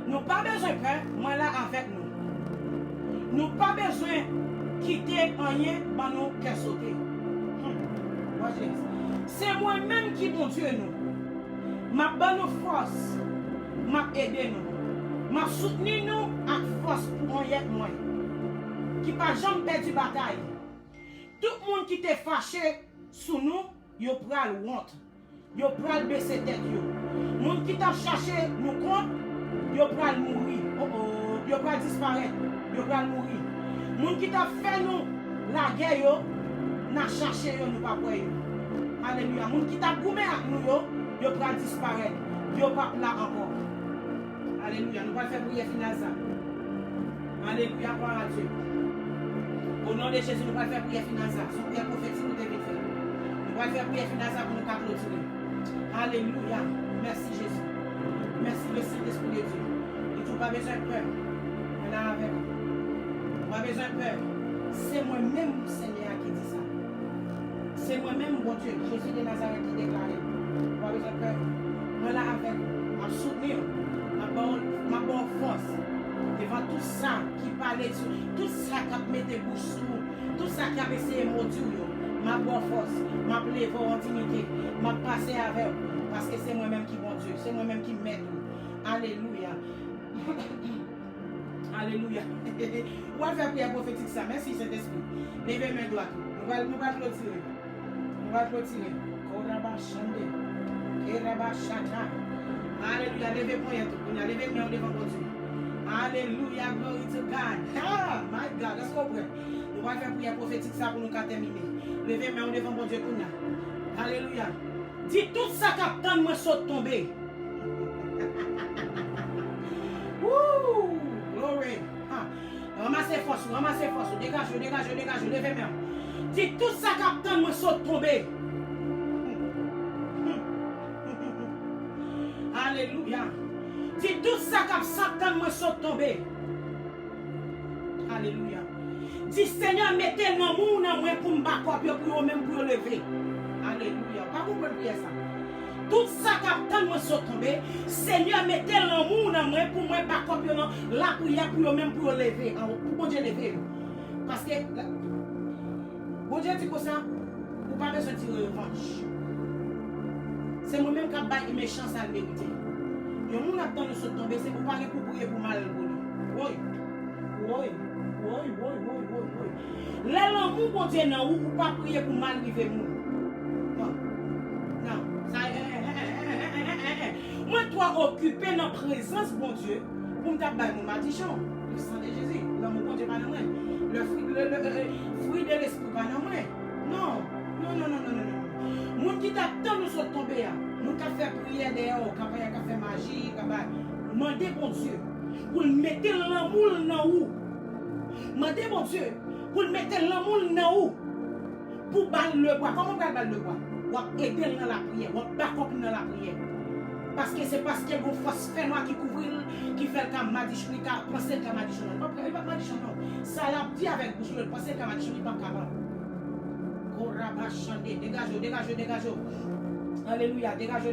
Nous pas besoin de peur. Moi là avec nous. Nous pas besoin de quitter rien dans nos cœurs sautés. C'est moi-même qui bon Dieu nous. Ma bonne force. M'a aidé nous. M'a soutenu nous avec force pour un yet moins. Qui pas jamais perdu bataille. Tout le monde qui t'est fâché sous nous, yo pral honte. Yo pral baisser tête yo. Monde qui t'a cherché nous compte, yo pral mourir. Yo pral disparaître. Yo pral mourir. Monde qui t'a fait nous la guerre yo, n'a cherché yo nous pas quoi yo. Alléluia. Monde qui t'a goumé avec nous yo pral disparaître. Yo pas là encore. Alléluia. Nous allons faire prière finale ça. Alléluia. Gloire à Dieu. Au nom de Jésus, nous allons faire prière finale ça. Son prière prophétique nous devons faire. Nous allons faire prière finale ça pour nous clôturer. Alléluia. Merci Jésus. Merci le Saint-Esprit de Dieu. Et tu n'as pas besoin de peur. On est avec nous. Tu n'as pas besoin de peur. C'est moi-même, Seigneur, qui dit ça. C'est moi-même, mon Dieu, Jésus de Nazareth qui déclare. Tu n'as pas besoin de peur. On est avec nous. On soutenir. Ma bonne force devant tout ça qui parlait sur tout ça qui a mis des bouches sur tout ça qui a essayé de moduler ma bonne force, ma plaie en dignité, ma passer avec vous parce que c'est moi-même qui bon Dieu, c'est moi-même qui m'aide. Alléluia. Alléluia. On va faire prière prophétique ça. Merci Saint-Esprit. Levez mes doigts. Nous allons clôturer. Nous allons clôturer. Koraba Shande. Keraba Shata. Alléluia, levez-moi tout. Levez-moi devant Dieu. Alléluia, glory to God. Ah, my God, est-ce qu'on prie? Nous allons faire prière prophétique ça pour nous terminer. Levez-moi devant Dieu. Alléluia. Dis tout ça qu'attend moi saute tomber. Wouh, glory. Ramassez force, dégagez, levez-moi. Dis tout ça qu'attend moi saute tomber. Alléluia. Dis tout ça comme Satan me saute tomber. Alléluia. Dis Seigneur, mettez l'amour dans moi pour me battre pour même pour lever. Alléluia. Pas vous pouvez prier ça. Tout ça qui me saute tomber. Seigneur, mettez l'amour dans moi pour me battre la prière pour même pour lever. Pour Dieu lever. Parce que bon Dieu dit comme ça, vous pas besoin de tirer revanche. C'est moi-même qui ai mes chances à le mériter. Et on a besoin de se tomber, c'est pour pas pour prier pour mal pour lui. Oui. L'amour pour Dieu, non, ou pas prier pour mal vivre. Non. Moi, toi, occupé dans la présence, bon Dieu, pour me taper mon maldition. Le sang de Jésus, l'amour bon Dieu, pas dans moi. Le fruit de l'esprit, pas dans moi. Non, non, non, non, non, non. Moun qui t'a tant nous sommes tombés, moun qui a fait prière dehors, qui a fait magie, qui a demandé bon Dieu, pour mettre l'amour dans où. Demandez bon Dieu, pour mettre l'amour dans où. Pour battre le bois. Comment on va battre le bois? On va aider dans la prière, on va battre dans la prière. Parce que c'est parce qu'il y a une force noire qui couvre, qui fait le camadichon, qui pense le camadichon. Il ne va pas camadichon, non. Ça l'a dit avec bouche, il pense le camadichon, il n'est pas capable. Dégage. Alléluia, dégage.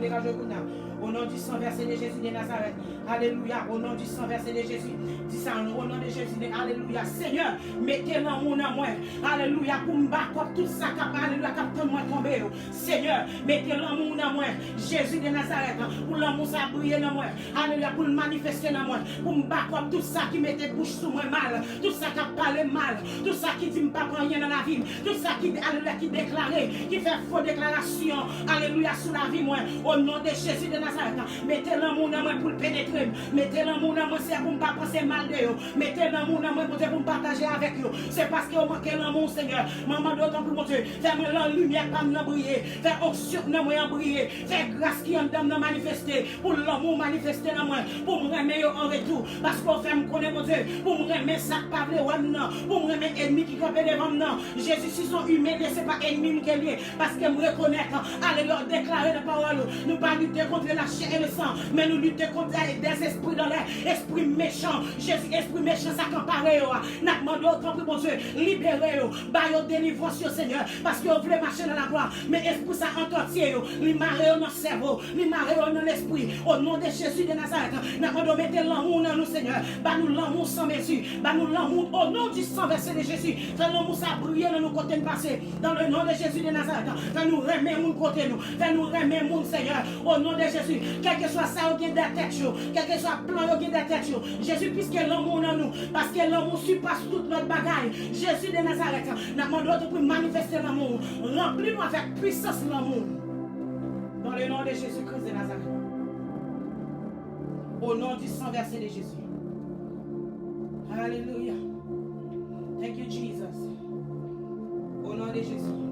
Au nom du sang versé de Jésus de Nazareth. Alléluia, au nom du sang versé de Jésus. Dis ça au nom de Jésus. Alléluia, Seigneur, mettez l'amour en moi. Alléluia, pour me battre tout ça, alléluia, capteur moi tomber. Seigneur, mettez l'amour en moi. Jésus de Nazareth, pour l'amour ça briller dans moi. Alléluia, pour le manifester dans moi. Pour me battre tout ça qui mettait bouche sous moi mal. Tout ça qui parle mal. Tout ça qui dit pas rien dans la vie. Tout ça qui, alléluia, qui déclare, qui fait faux déclaration. Alléluia, sous la vie, moi. Au nom de Jésus de Nazareth. Mettez l'amour dans moi pour le pénétrer. Mettez l'amour dans moi, c'est pour ne pas penser mal de eux. Mettez l'amour dans moi pour me partager avec eux. C'est parce que vous manquez l'amour, Seigneur. Maman d'autant pour mon Dieu. Fais-moi la lumière pas me briller. Fais oxyre dans moi briller. Fais grâce qui en donne de manifester. Pour l'amour manifester dans moi. Pour me remettre en retour. Parce qu'on fait me connaître, mon Dieu. Pour me remettre ça pas de pour me remettre ennemi qui campent devant moi. Jésus, si sont humiliés, ce n'est pas ennemi qui est lié. Parce que me reconnaître. Allez leur déclarer la parole. Nous pas lutter contre la chair et le sang, mais nous luttons contre des esprits dans l'air, esprits méchants. Jésus, esprit méchant, ça comparé. N'a demandé autant pour mon Dieu, libérez-vous, baillez délivrance, Seigneur, parce que vous voulez marcher dans la gloire, mais esprit ça en entier, lui marrer dans le cerveau, lui marrer dans l'esprit, au nom de Jésus de Nazareth. N'a demandé mettre l'amour dans nous, Seigneur, bah nous l'amour sans mesure, bah nous l'amour au nom du sang versé de Jésus, fais l'amour ça briller dans nos côtés passés, dans le nom de Jésus de Nazareth, fais nous remettre mon côté nous, fais nous remettre mon Seigneur, au nom de Jésus, quel que soit ça, au de la tête, quel que soit le plan, au de la tête, Jésus, puisque l'amour dans nous, parce que l'amour surpasse toute notre bagaille, Jésus de Nazareth, n'a demandé pour manifester l'amour, remplis-nous avec puissance l'amour, dans le nom de Jésus-Christ de Nazareth, au nom du sang versé de Jésus. Alléluia. Thank you, Jesus. Au nom de Jésus.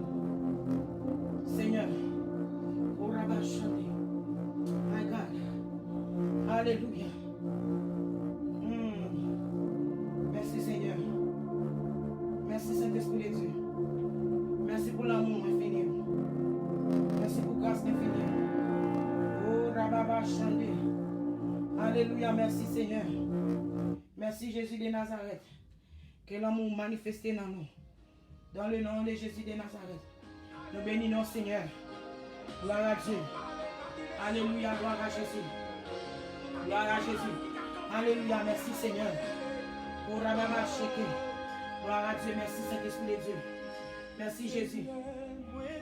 Seigneur. Au rabat chanté. My God. Alléluia. Merci Seigneur. Merci Saint-Esprit de Dieu. Merci pour l'amour infini. Merci pour grâce infinie. Oh rabat chanté. Alléluia. Merci Seigneur. Merci Jésus de Nazareth. Que l'amour manifesté dans nous. Dans le nom de Jésus de Nazareth. Nous bénissons Seigneur. Gloire à Dieu. Alléluia. Gloire à Jésus. Gloire à Jésus. Alléluia. Merci Seigneur. Pour Rababa Sheke. Gloire à Dieu. Merci Saint-Esprit de Dieu. Merci Jésus.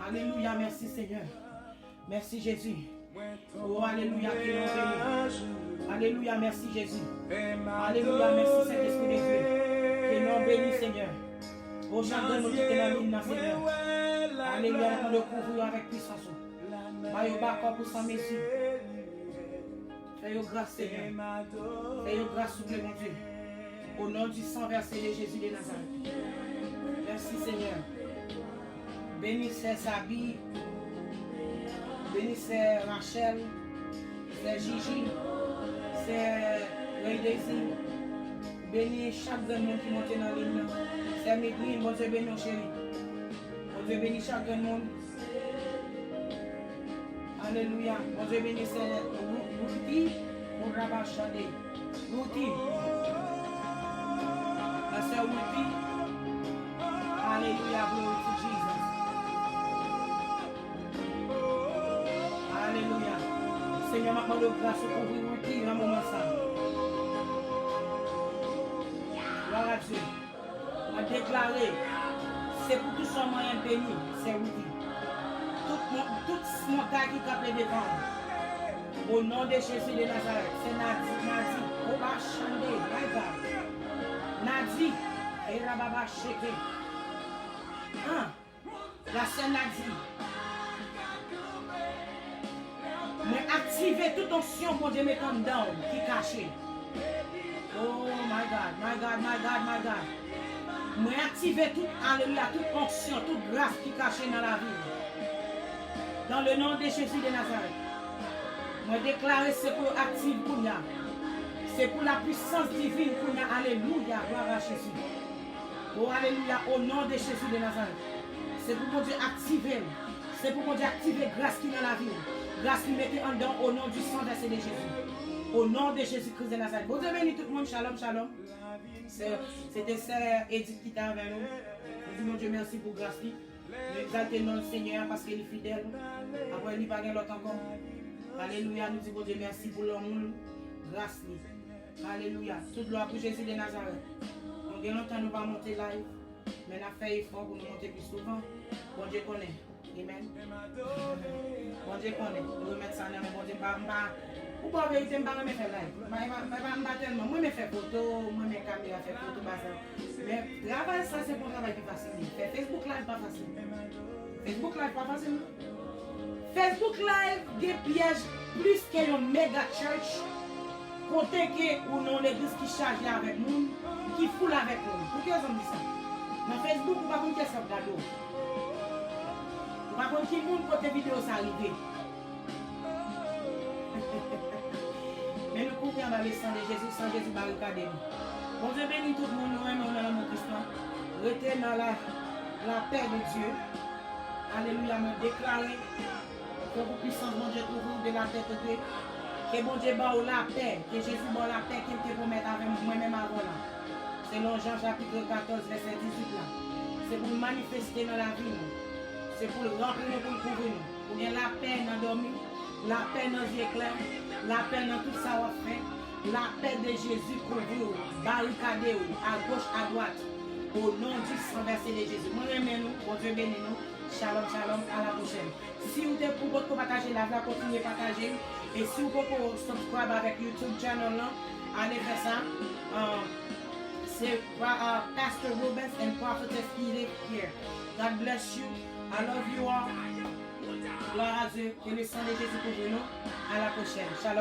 Alléluia. Merci Seigneur. Merci Jésus. Oh, alléluia. Alléluia. Merci Jésus. Alléluia. Merci Saint-Esprit de Dieu. Que nous bénisse Seigneur. Oh, chacun nous qui est dans l'île, Seigneur. Alléluia. Nous le couvrir avec puissance. Maillot bas pour sans mesure. Fais-nous grâce, Seigneur. Fais-nous grâce, souple, mon Dieu. Au nom du sang versé de Jésus de Nazareth. Merci, Seigneur. Bénissez Sabi. Bénissez Rachel. C'est Gigi. C'est Ray Daisy. Bénis chaque grand monde qui monte dans l'île. C'est Midline. Bon Dieu bénis, chérie. Bon Dieu bénis chaque grand monde. Alléluia. Bon Dieu bénisse Ruti, mon rabat chanté. Ruti. La sœur Ruti. Alléluia. Glory to Jesus. Alléluia. Seigneur, m'a demandé grâce pour couvrir Ruti dans mon moment ça. Gloire à Dieu. On a déclaré, c'est pour tout son moyen béni, c'est Ruti. Toute montagne qui capte devant. Au nom de Jésus de Nazareth, c'est Nadi, Oba Chande, my God. Nadi, et Rababa Sheke. La sœur Nadi. Moi activer toute onction pour Dieu mettre en dedans qui est cachée. Oh my God, my God, my God, my God. Moi activer toute, alléluia, toute onction, toute grâce qui est cachée dans la vie. Dans le nom de Jésus de Nazareth. Moi déclarer c'est pour active pour nous. C'est pour la puissance divine pour nous. Alléluia, gloire à Jésus. Oh alléluia, au nom de Jésus de Nazareth. C'est pour mon Dieu activer. C'est pour mon Dieu activer grâce qui est dans la vie. Grâce qui mettez en dedans au nom du sang versé de Jésus. Au nom de Jésus-Christ de Nazareth. Bon Dieu béni tout le monde. Shalom, shalom. C'était Sœur Edith qui était avec nous. Je dis mon Dieu merci pour grâce. Nous exaltons le Seigneur parce qu'il est fidèle. Après il n'y a pas l'autre encore. Alléluia. Nous disons bon Dieu merci pour l'amour. Grâce. Alléluia. Toute gloire pour Jésus de Nazareth. Nous avons longtemps nous pas monter live. Mais nous avons fait effort pour nous monter plus souvent. Bon Dieu connaît. Amen. Bon Dieu connaît. Nous remettons ça dans le bon Dieu. Ou pas vérité, je ne vais pas faire live. Je ne vais pas tellement. Moi, je fais photo, moi, je caméra, je fais photo. Mais travail, ça, c'est pour travail plus facile. Faire Facebook Live, pas facile. Facebook Live, pas facile. Facebook Live, des pièges plus qu'un méga church. Côté que ou non l'église qui charge avec nous, qui foule avec nous. Pour qui on dit ça? Dans Facebook, vous ne pouvez pas dire ça. Par contre, qui monde côté vidéo ça arrive. Mais nous couvrons dans le sang de Jésus, sans Jésus barricade. Bon Dieu bénit tout le monde, nous aimons dans l'amour Christ. Restez dans la paix de Dieu. Alléluia, me déclarer que vous puissance, mon Dieu, toujours de la tête de Dieu. Que bon Dieu bat la paix, que Jésus bat la paix qu'il te promet avec moi-même avant là. Selon Jean chapitre 14, verset 18 là. C'est pour manifester dans la vie. C'est pour le remplir, pour le couvrir. Pour bien la paix dans dormir, la paix dans les éclairs, la paix dans tout ça on fait, la paix de Jésus couvrir, barricader à gauche, à droite. Au nom du sang versé de Jésus. Moi, nous, bon Dieu bénis nous. Shalom, shalom, à la prochaine. Si vous êtes pour votre partager la vie, continuez à partager. Et si vous pouvez subscribe avec YouTube channel, allez faire ça. C'est Pastor Rubens and Prophetess Edith here. God bless you. I love you all. Gloire à Dieu. Que le sang de Jésus couvre nous. À la prochaine. Shalom.